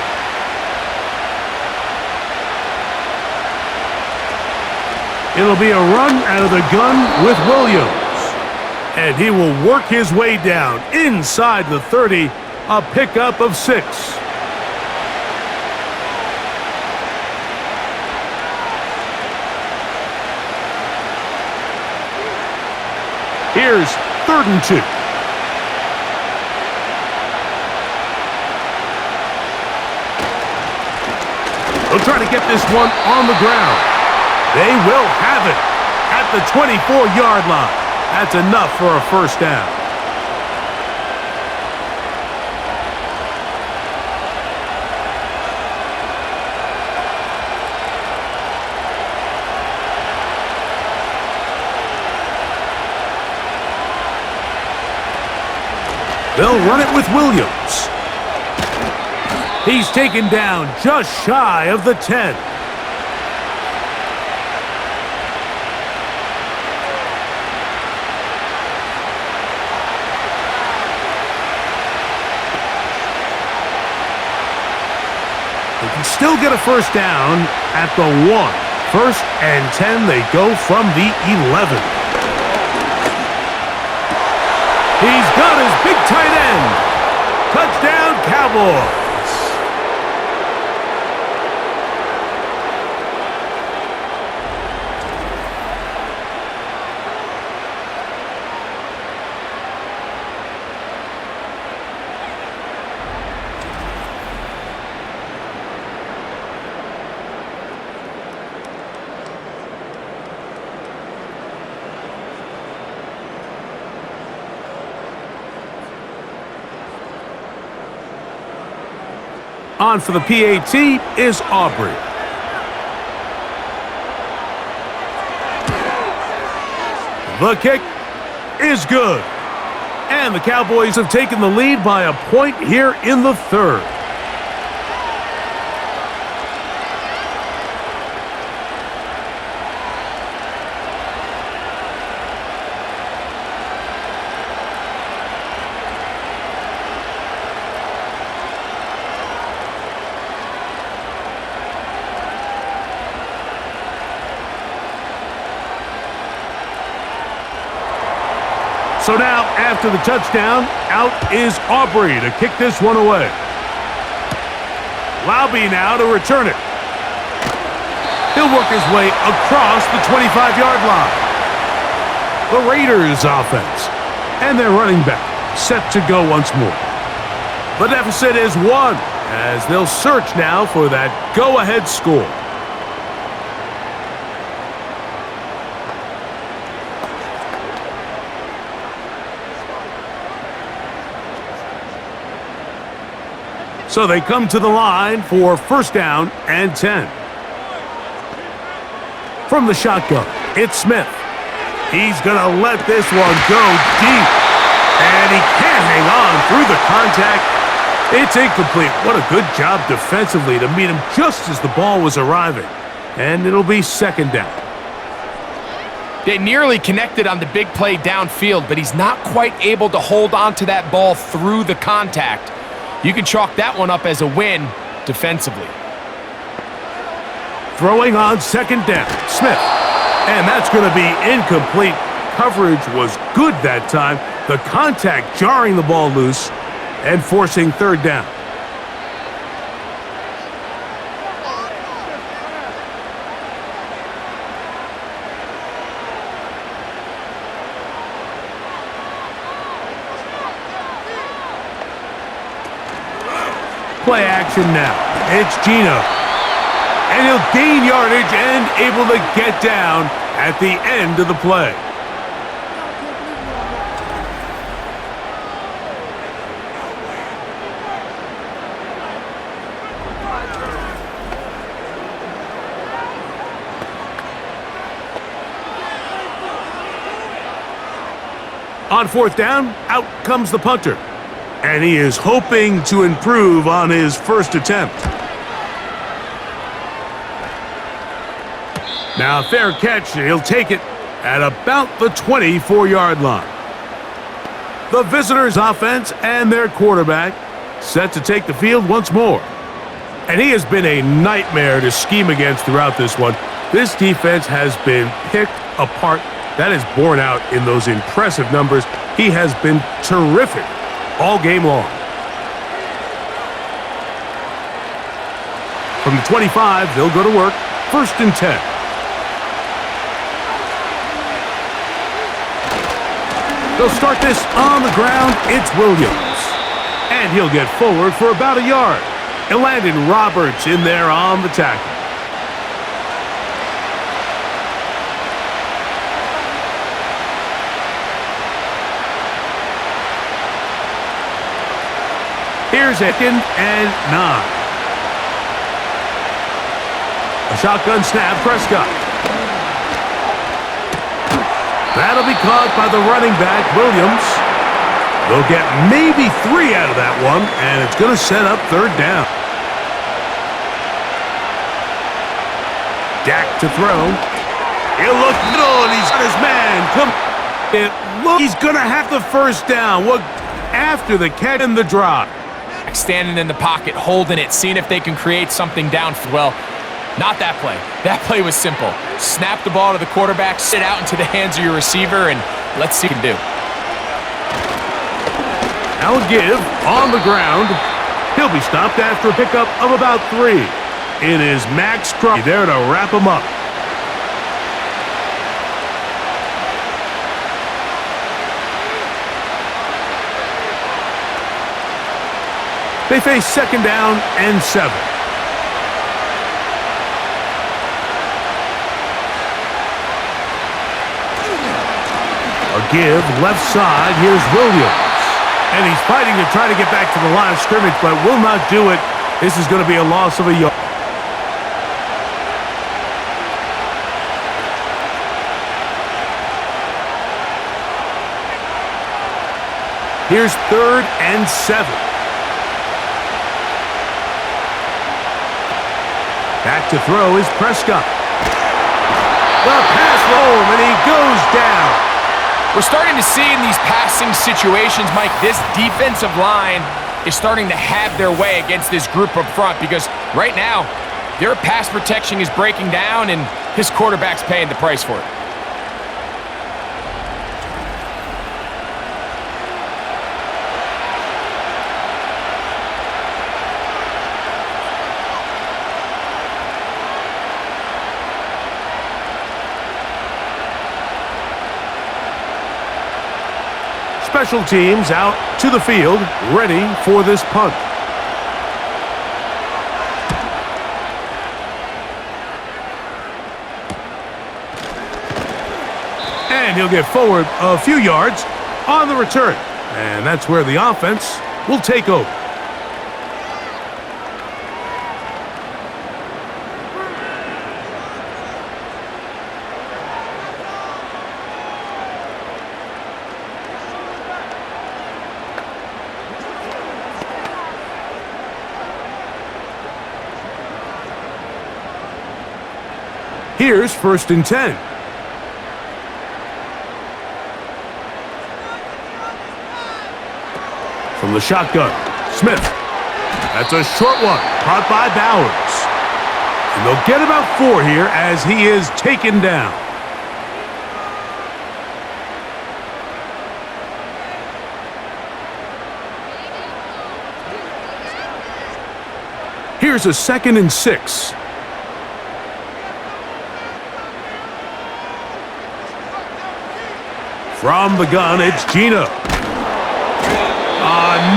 It'll be a run out of the gun with Williams. And he will work his way down inside the 30, a pickup of 6. Here's 3rd and 2. They'll try to get this one on the ground. They will have it at the 24-yard line. That's enough for a first down. They'll run it with Williams. He's taken down just shy of the 10. They can still get a first down at the 1. 1st and 10, they go from the 11. He's got his big tight end. Touchdown, Cowboys. On for the PAT is Aubrey. The kick is good. And the Cowboys have taken the lead by a point here in the 3rd. So now, after the touchdown, out is Aubrey to kick this one away. Laube now to return it. He'll work his way across the 25-yard line. The Raiders offense. And their running back set to go once more. The deficit is 1 as they'll search now for that go-ahead score. So they come to the line for first down and 10. From the shotgun, it's Smith. He's going to let this one go deep. And he can't hang on through the contact. It's incomplete. What a good job defensively to meet him just as the ball was arriving. And it'll be second down. They nearly connected on the big play downfield, but he's not quite able to hold on to that ball through the contact. You can chalk that one up as a win defensively. Throwing on second down. Smith. And that's going to be incomplete. Coverage was good that time. The contact jarring the ball loose and forcing third down. Play action now. It's Gino. And he'll gain yardage and able to get down at the end of the play. On fourth down, out comes the punter. And he is hoping to improve on his first attempt. Now, fair catch. He'll take it at about the 24-yard line. The visitors' offense and their quarterback set to take the field once more. And he has been a nightmare to scheme against throughout this one. This defense has been picked apart. That is borne out in those impressive numbers. He has been terrific all game long. From the 25, they'll go to work. 1st and 10. They'll start this on the ground. It's Williams. And he'll get forward for about a yard. And landed Roberts in there on the tackle. Here's 2nd and 9. A shotgun snap, Prescott. That'll be caught by the running back, Williams. They'll get maybe 3 out of that one, and it's going to set up 3rd down. Dak to throw. He'll look middle, and he's got his man. He's going to have the 1st down. What after the catch and the drop? Standing in the pocket, holding it, seeing if they can create something downfield. Well, not that play. That play was simple. Snap the ball to the quarterback, sit out into the hands of your receiver, and let's see what he can do. Now give on the ground. He'll be stopped after a pickup of about 3. It is Max Crosby there to wrap him up. They face 2nd down and 7. A give left side. Here's Williams. And he's fighting to try to get back to the line of scrimmage, but will not do it. This is going to be a loss of a yard. Here's 3rd and 7. Back to throw is Prescott. The pass roll, and he goes down. We're starting to see in these passing situations, Mike, this defensive line is starting to have their way against this group up front because right now, their pass protection is breaking down and his quarterback's paying the price for it. Special teams out to the field, ready for this punt. And he'll get forward a few yards on the return. And that's where the offense will take over. Here's 1st and 10. From the shotgun, Smith. That's a short one, caught by Bowers. And they'll get about 4 here as he is taken down. Here's a 2nd and 6. From the gun, it's Gino.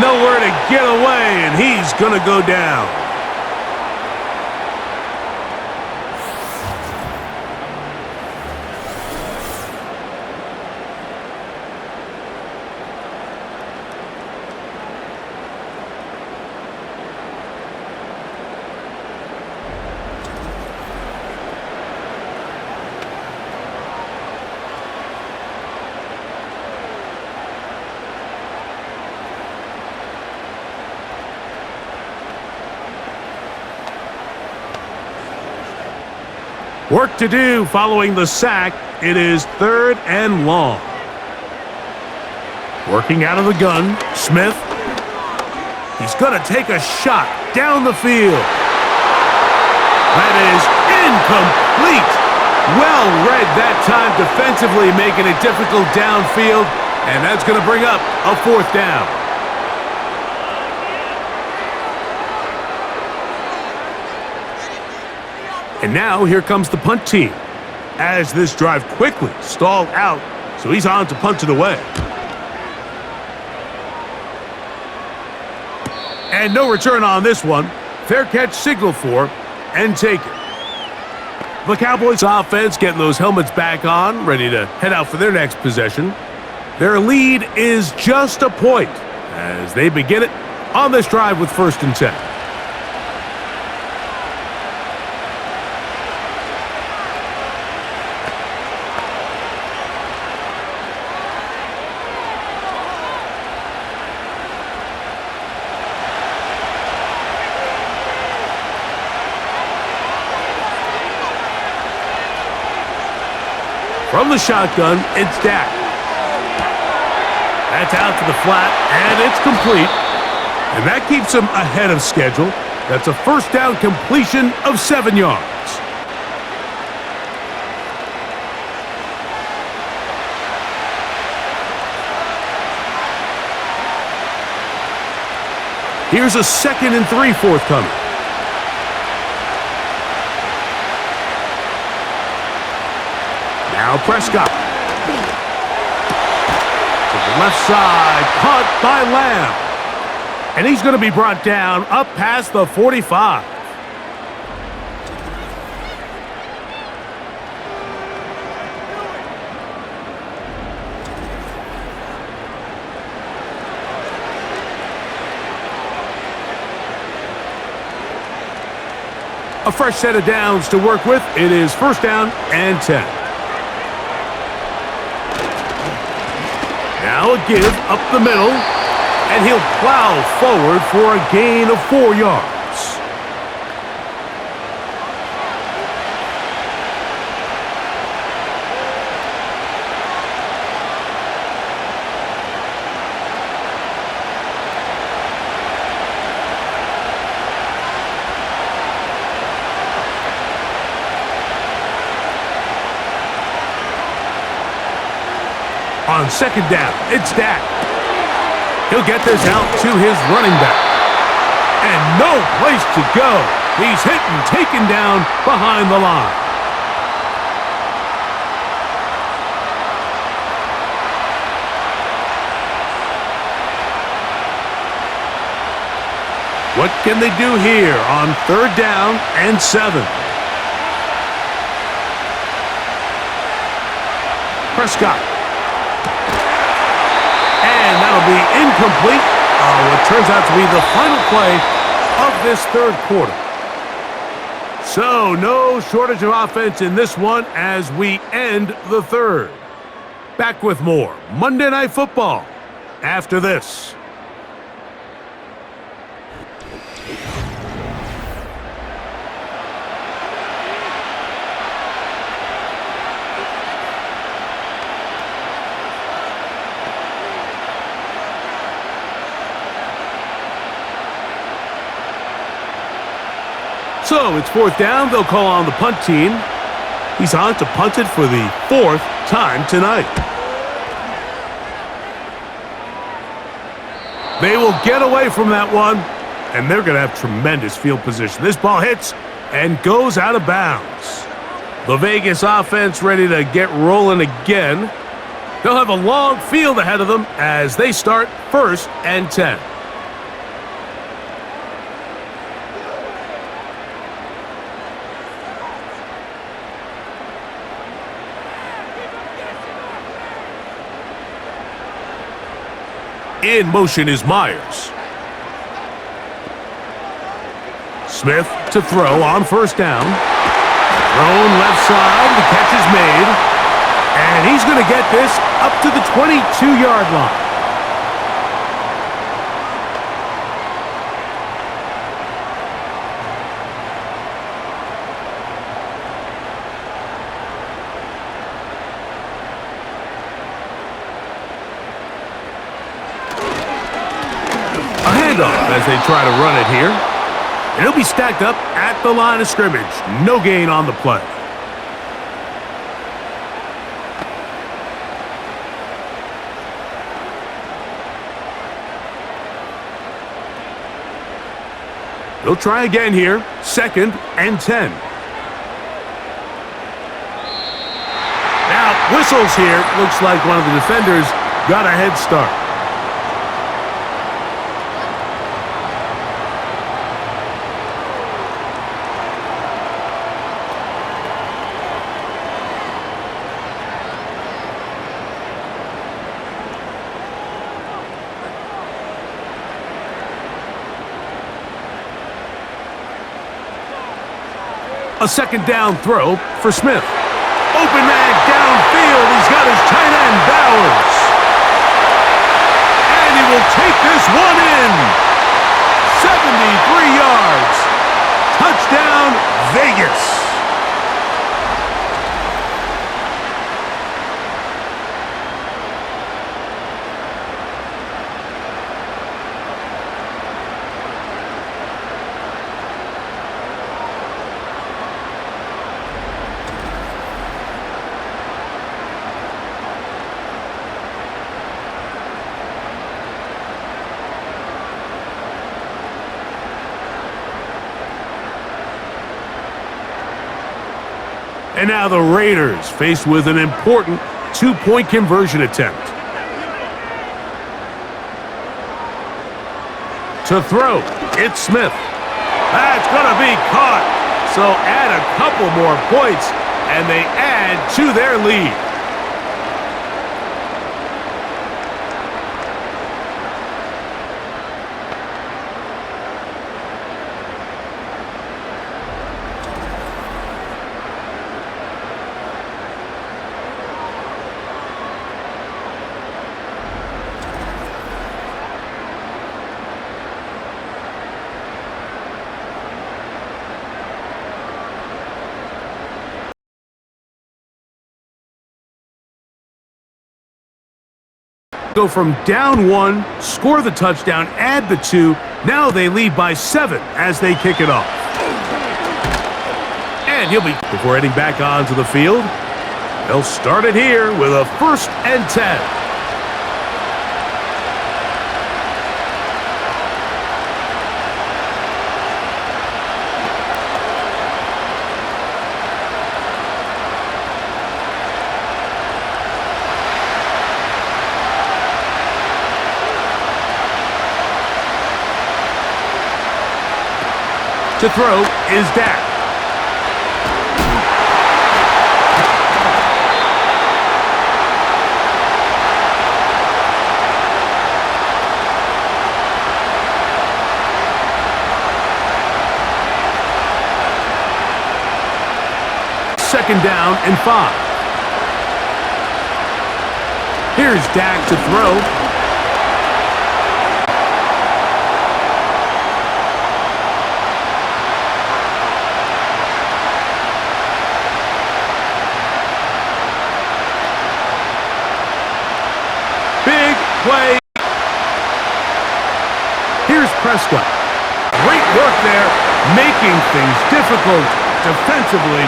Nowhere to get away, and he's going to go down. Work to do following the sack. It is 3rd and long. Working out of the gun, Smith. He's going to take a shot down the field. That is incomplete. Well read that time defensively, making it difficult downfield, and that's going to bring up a 4th down. And now here comes the punt team as this drive quickly stalled out, so he's on to punt it away. And no return on this one. Fair catch signaled for and taken. The Cowboys offense getting those helmets back on, ready to head out for their next possession. Their lead is just a point as they begin it on this drive with 1st and 10. From the shotgun, it's Dak. That's out to the flat, and it's complete. And that keeps him ahead of schedule. That's a 1st down completion of 7 yards. Here's a 2nd and 3 forthcoming. Now Prescott. To the left side, caught by Lamb. And he's going to be brought down up past the 45. A fresh set of downs to work with. It is 1st down and 10. Now a give up the middle, and he'll plow forward for a gain of 4 yards. On 2nd down, it's Dak. He'll get this out to his running back. And no place to go. He's hit and taken down behind the line. What can they do here on 3rd down and 7? Prescott. And that'll be incomplete. What turns out to be the final play of this 3rd quarter. So no shortage of offense in this one as we end the 3rd. Back with more Monday Night Football after this. So it's 4th down. They'll call on the punt team. He's on to punt it for the 4th time tonight. They will get away from that one, and they're going to have tremendous field position. This ball hits and goes out of bounds. The Vegas offense ready to get rolling again. They'll have a long field ahead of them as they start 1st and 10. In motion is Myers. Smith to throw on 1st down. Thrown left side, the catch is made. And he's going to get this up to the 22-yard line. A handoff as they try to run it here. And he'll be stacked up at the line of scrimmage. No gain on the play. They'll try again here. 2nd and 10. Now, whistles here. Looks like one of the defenders got a head start. A 2nd down throw for Smith. Open man downfield. He's got his tight end, Bowers. And he will take this one in. 73 yards. Touchdown, Vegas. And now the Raiders faced with an important 2-point conversion attempt. To throw, it's Smith. That's going to be caught. So add a couple more points, and they add to their lead. Go from down 1, score the touchdown, add the 2. Now they lead by 7 as they kick it off. And he'll be before heading back onto the field. They'll start it here with a 1st and 10. To throw is Dak. Second down and 5. Here's Dak to throw. Play. Here's Prescott. Great work there, making things difficult defensively.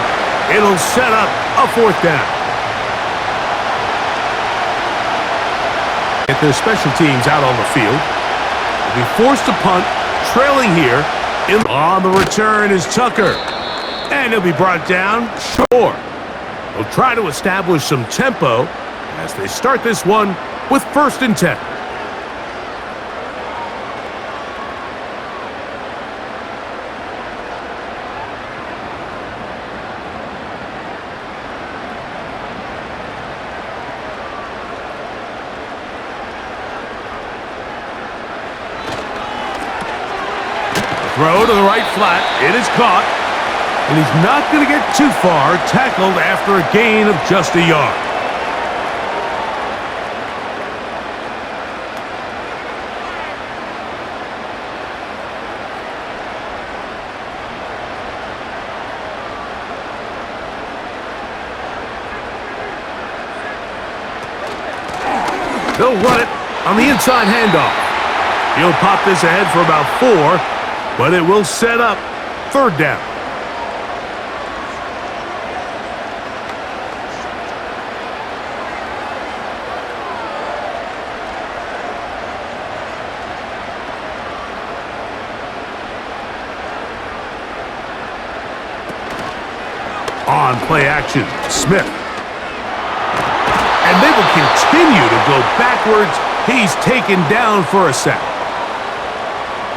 It'll set up a fourth down. Get their special teams out on the field. They'll be forced to punt, trailing here. On the return is Tucker. And he'll be brought down short. They'll try to establish some tempo as they start this one with 1st and 10. Throw to the right flat. It is caught. And he's not going to get too far. Tackled after a gain of just a yard. They'll run it on the inside handoff. He'll pop this ahead for about 4. But it will set up 3rd down. On play action, Smith. And they will continue to go backwards. He's taken down for a sack.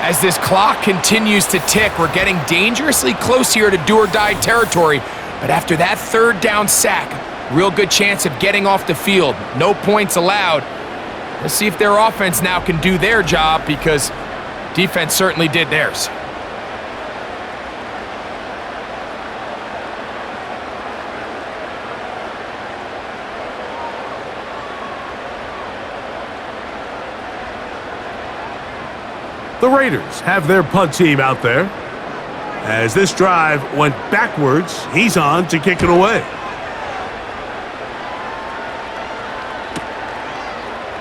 As this clock continues to tick, we're getting dangerously close here to do-or-die territory. But after that 3rd down sack, real good chance of getting off the field. No points allowed. Let's see if their offense now can do their job, because defense certainly did theirs. The Raiders have their punt team out there. As this drive went backwards, he's on to kick it away.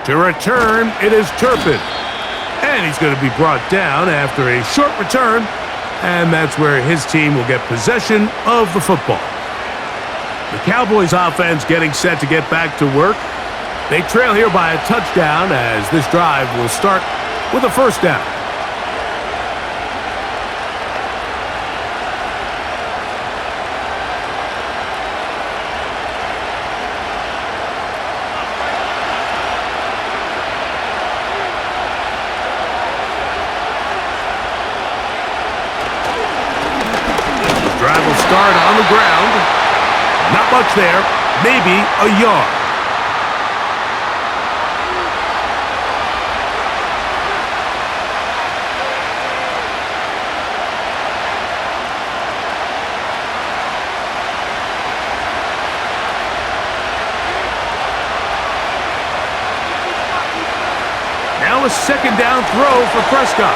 To return, it is Turpin. And he's going to be brought down after a short return. And that's where his team will get possession of the football. The Cowboys offense getting set to get back to work. They trail here by a touchdown as this drive will start with a 1st down. Start on the ground. Not much there. Maybe a yard. Now a 2nd down throw for Prescott.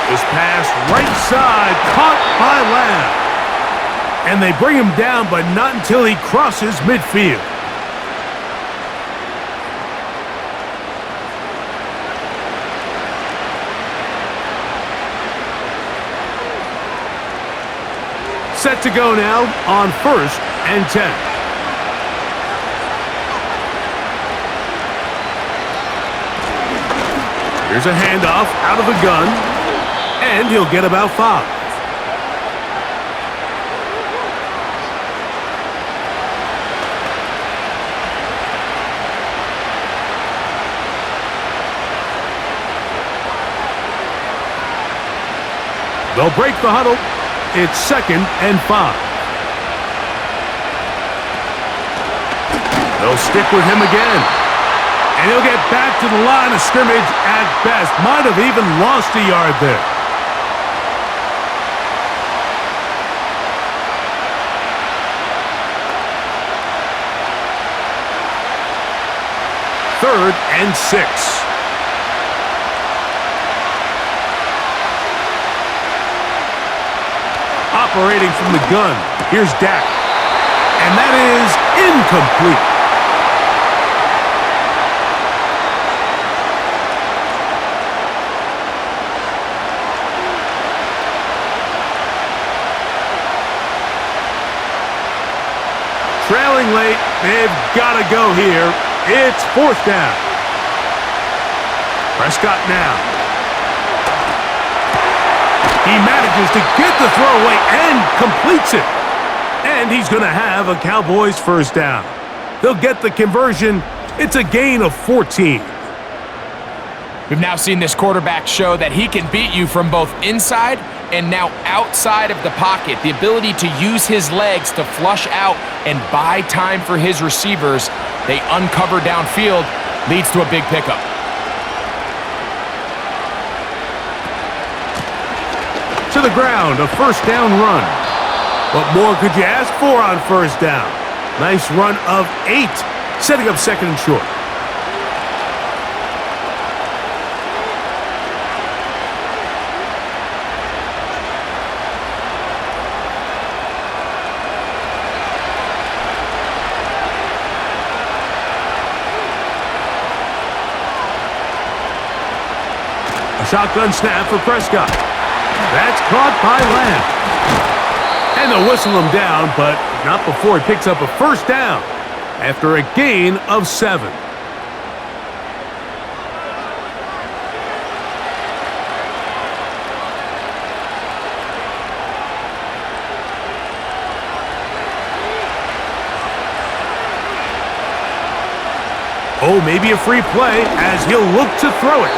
This pass right side caught by Lamb. And they bring him down, but not until he crosses midfield. Set to go now on 1st and 10. Here's a handoff out of the gun, and he'll get about 5. They'll break the huddle. It's 2nd and 5. They'll stick with him again. And he'll get back to the line of scrimmage at best. Might have even lost a yard there. Third and 6. Operating from the gun, here's Dak. And that is incomplete. trailing late. They've got to go here. It's fourth down. Prescott now. He manages to get the throw away and completes it. And he's going to have a Cowboys first down. They'll get the conversion. It's a gain of 14. We've now seen this quarterback show that he can beat you from both inside and now outside of the pocket. The ability to use his legs to flush out and buy time for his receivers. They uncover downfield, leads to a big pickup. To the ground, a first down run. What more could you ask for on first down? Nice run of 8, setting up second and short. A shotgun snap for Prescott. That's caught by Lamb. And they'll whistle him down, but not before he picks up a first down after a gain of 7. Oh, maybe a free play as he'll look to throw it.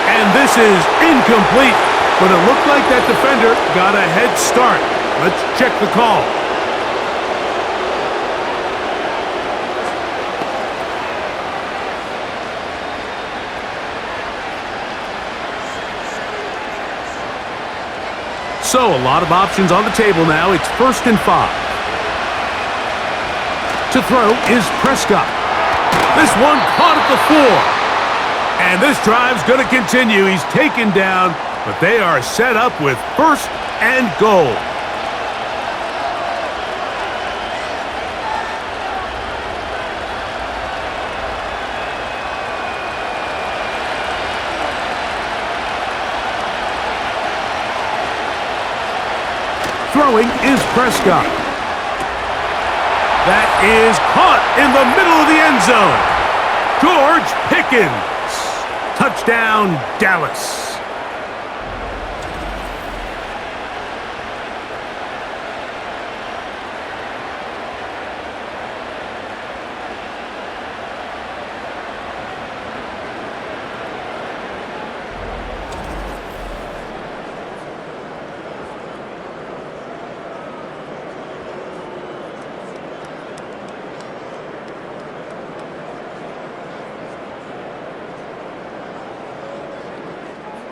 And this is incomplete, but it looked like that defender got a head start. Let's check the call. So, a lot of options on the table now. It's 1st and 5. To throw is Prescott. This one caught at the 4. And this drive's going to continue. He's taken down, but they are set up with 1st and goal. Throwing is Prescott. That is caught in the middle of the end zone. George Pickens. Touchdown, Dallas.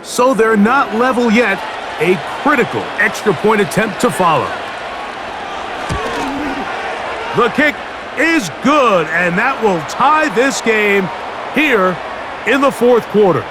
So they're not level yet. A critical extra point attempt to follow. The kick is good, and that will tie this game here in the 4th quarter.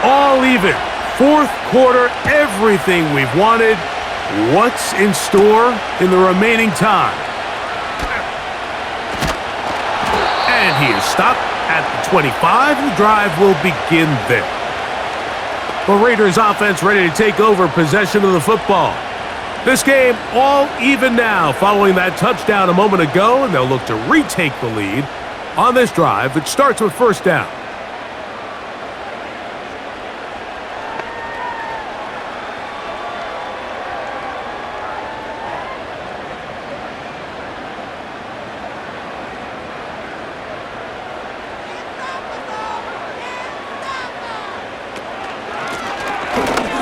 All even. 4th quarter, everything we've wanted. What's in store in the remaining time? And he is stopped at the 25. The drive will begin there. The Raiders offense ready to take over possession of the football. This game all even now following that touchdown a moment ago, and they'll look to retake the lead on this drive that starts with first down.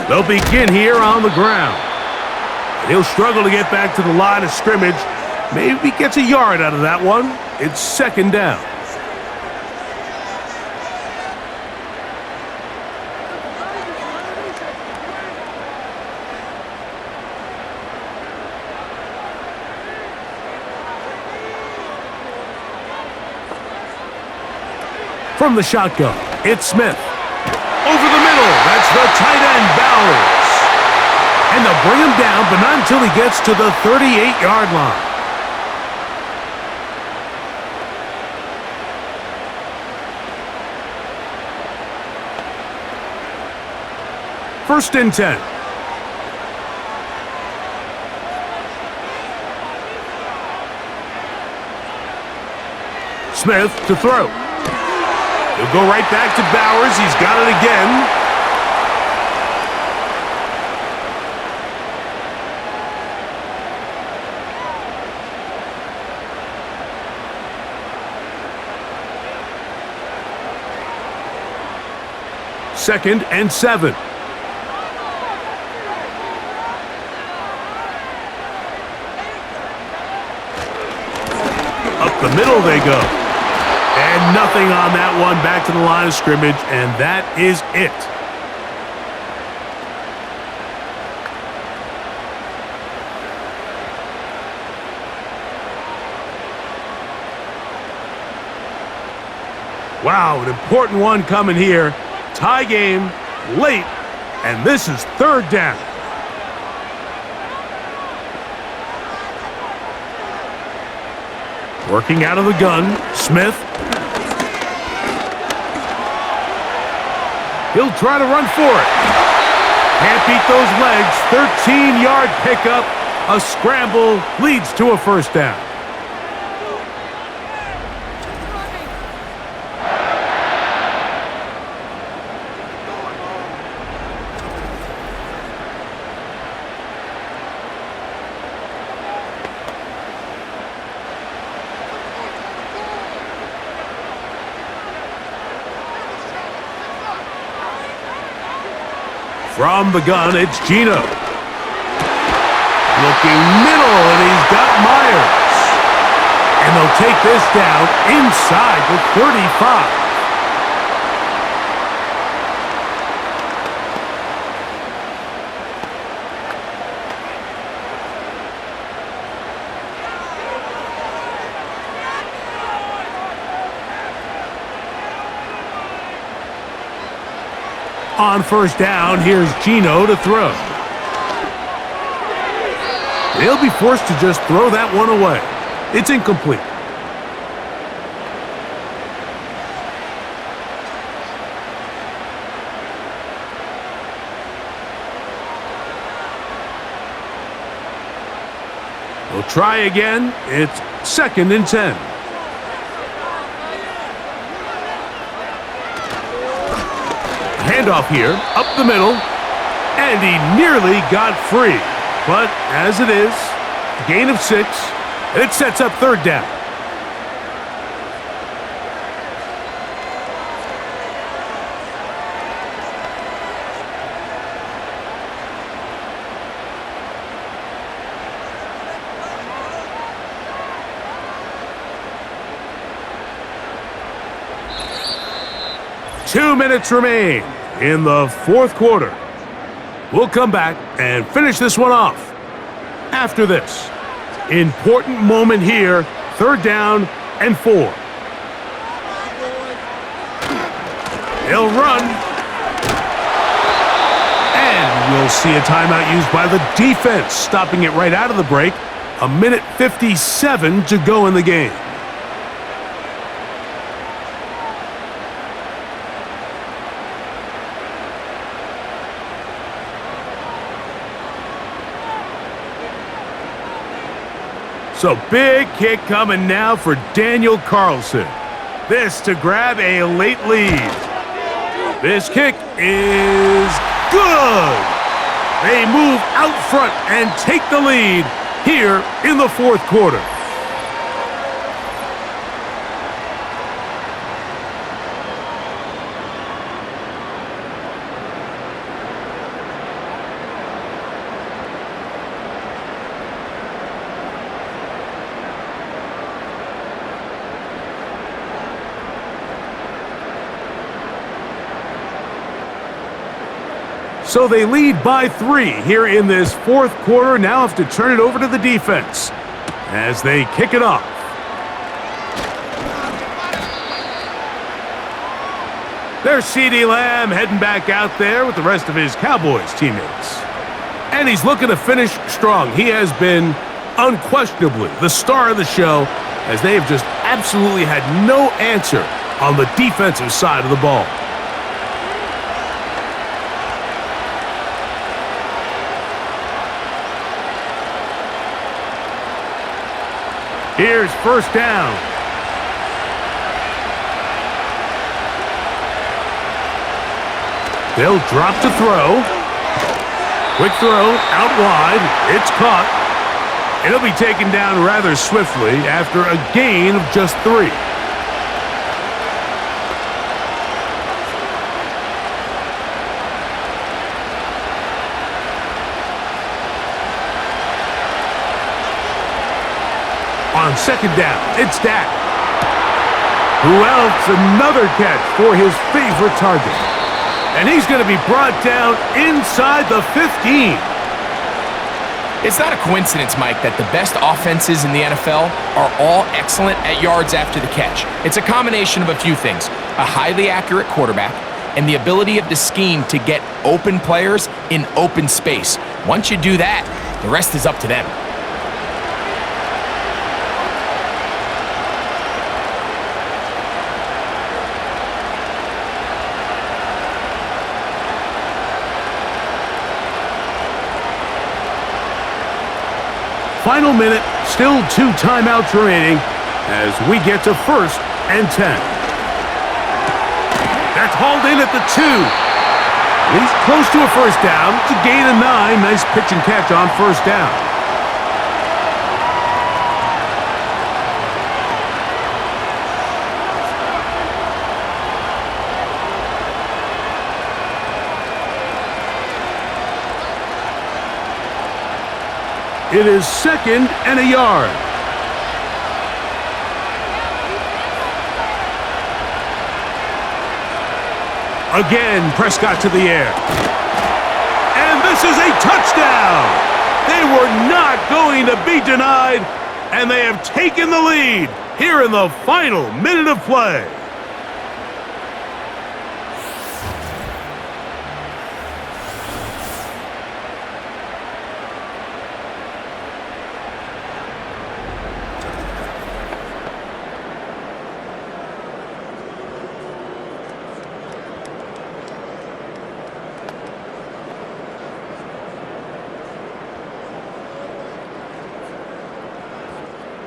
They'll begin here on the ground. He'll struggle to get back to the line of scrimmage. Maybe gets a yard out of that one. It's second down. From the shotgun, it's Smith. Over the middle, that's the tight end, Bowers. And they'll bring him down, but not until he gets to the 38-yard line. First and 10. Smith to throw. He'll go right back to Bowers. He's got it again. Second and 7. Up the middle they go. And nothing on that one. Back to the line of scrimmage, and that is it. Wow, an important one coming here. Tie game, late, and this is third down. Working out of the gun, Smith. He'll try to run for it. Can't beat those legs. 13-yard pickup. A scramble leads to a first down. From the gun, it's Gino. Looking middle, and he's got Myers. And they'll take this down inside the 35. On first down, here's Gino to throw. They'll be forced to just throw that one away. It's incomplete. We'll try again. It's second and 10. Handoff here, up the middle, and he nearly got free. But as it is, gain of 6, and it sets up third down. Two minutes remain in the fourth quarter. We'll come back and finish this one off after this. Important moment here, third down and 4. He'll run. And we'll see a timeout used by the defense, stopping it right out of the break. 1:57 to go in the game. So big kick coming now for Daniel Carlson. This to grab a late lead. This kick is good. They move out front and take the lead here in the fourth quarter. So they lead by 3 here in this fourth quarter. Now have to turn it over to the defense as they kick it off. There's CeeDee Lamb heading back out there with the rest of his Cowboys teammates. And he's looking to finish strong. He has been unquestionably the star of the show, as they have just absolutely had no answer on the defensive side of the ball. Here's first down. They'll drop to throw. Quick throw, out wide. It's caught. It'll be taken down rather swiftly after a gain of just 3. On second down, it's Dak. Who else? Another catch for his favorite target. And he's going to be brought down inside the 15. It's not a coincidence, Mike, that the best offenses in the NFL are all excellent at yards after the catch. It's a combination of a few things: a highly accurate quarterback and the ability of the scheme to get open players in open space. Once you do that, the rest is up to them. Final minute, still 2 timeouts remaining as we get to 1st and 10. That's hauled in at the 2. He's close to a first down. It's a gain of 9. Nice pitch and catch on first down. It is 2nd and a yard. Again, Prescott to the air. And this is a touchdown! They were not going to be denied, and they have taken the lead here in the final minute of play.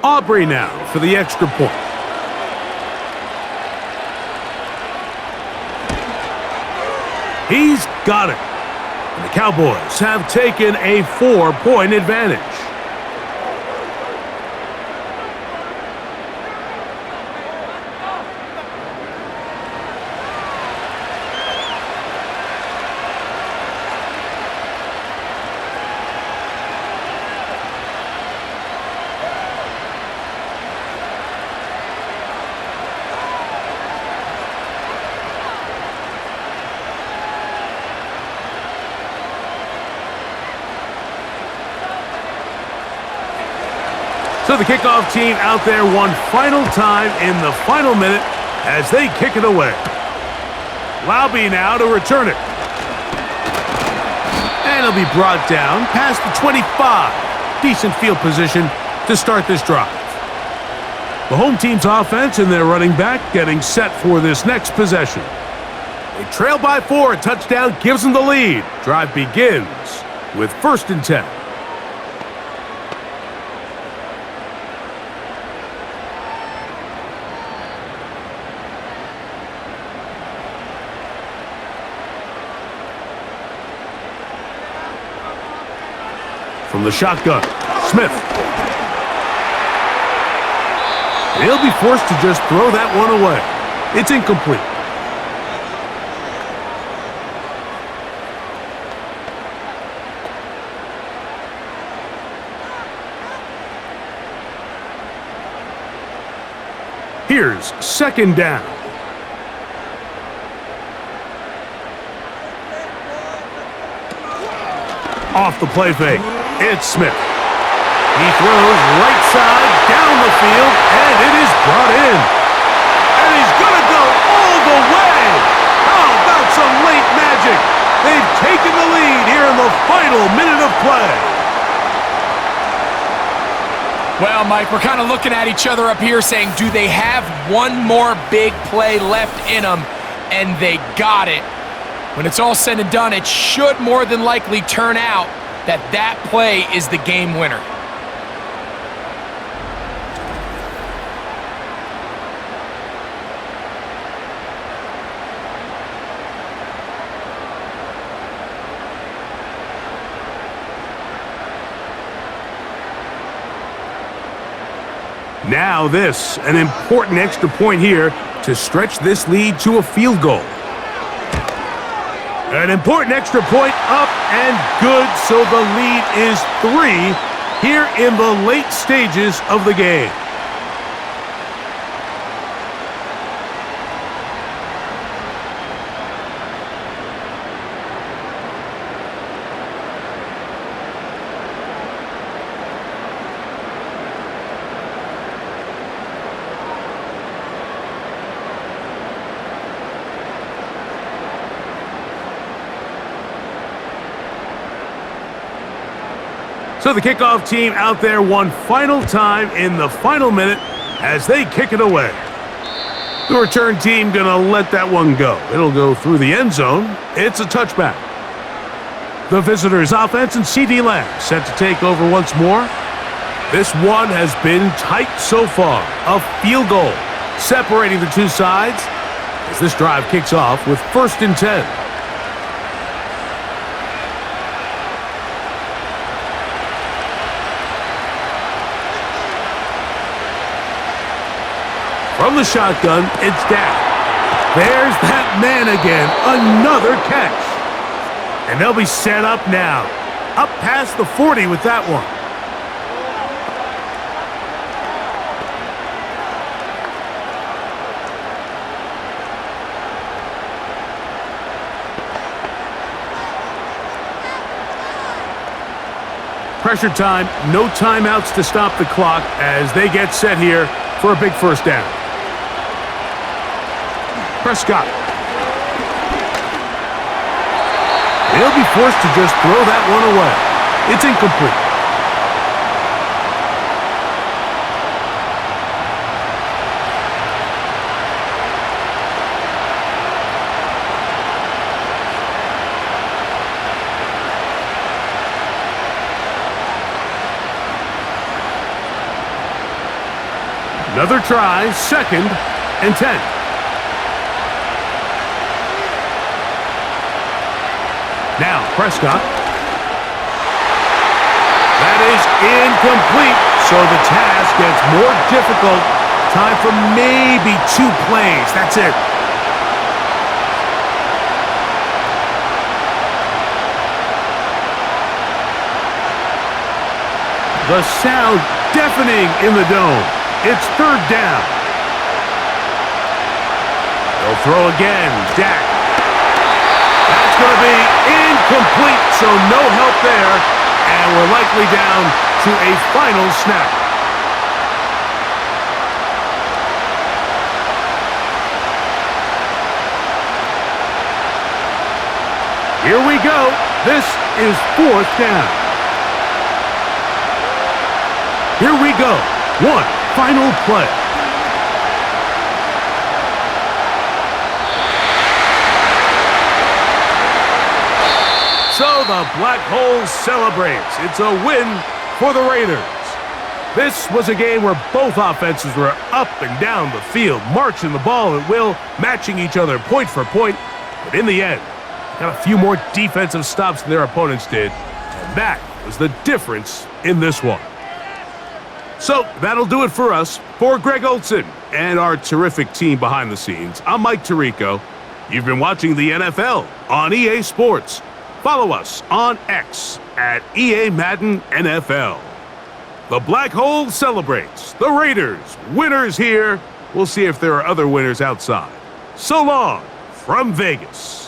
Aubrey now for the extra point. He's got it. And the Cowboys have taken a 4-point advantage. So the kickoff team out there one final time in the final minute as they kick it away. Laube now to return it. And it'll be brought down past the 25. Decent field position to start this drive. The home team's offense and their running back getting set for this next possession. They trail by 4. A touchdown gives them the lead. Drive begins with 1st and 10. From the shotgun, Smith. He'll be forced to just throw that one away. It's incomplete. Here's 2nd down. Off the play fake. It's Smith. He throws right side down the field, and it is brought in. And he's going to go all the way. magic. They've taken the lead here in the final minute of play. Well, Mike, we're kind of looking at each other up here saying, do they have one more big play left in them? And they got it. When it's all said and done, it should more than likely turn out that that play is the game winner. Now this, an important extra point here to stretch this lead to a field goal. An important extra point up and good, so the lead is 3 here in the late stages of the game. So the kickoff team out there one final time in the final minute as they kick it away. The return team gonna let that one go. It'll go through the end zone. It's a touchback. The visitors' offense and CD Lamb set to take over once more. This one has been tight so far. A field goal separating the two sides as this drive kicks off with 1st and 10. From the shotgun, it's Dak. There's that man again. Another catch. And they'll be set up now. Up past the 40 with that one. Pressure time, no timeouts to stop the clock as they get set here for a big first down. Prescott. He'll be forced to just throw that one away. It's incomplete. Another try, 2nd and 10. Now, Prescott. That is incomplete, so the task gets more difficult. Time for maybe 2 plays. That's it. The sound deafening in the dome. It's 3rd down. They'll throw again. Dak. That's going to be incomplete, so no help there, and we're likely down to a final snap. Here we go. This is 4th down. Here we go. One final play. So the Black Hole celebrates. It's a win for the Raiders. This was a game where both offenses were up and down the field, marching the ball at will, matching each other point for point. But in the end, got a few more defensive stops than their opponents did. And that was the difference in this one. So that'll do it for us. For Greg Olson and our terrific team behind the scenes, I'm Mike Tirico. You've been watching the NFL on EA Sports. Follow us on X at EA Madden NFL. The Black Hole celebrates. The Raiders, winners here. We'll see if there are other winners outside. So long from Vegas.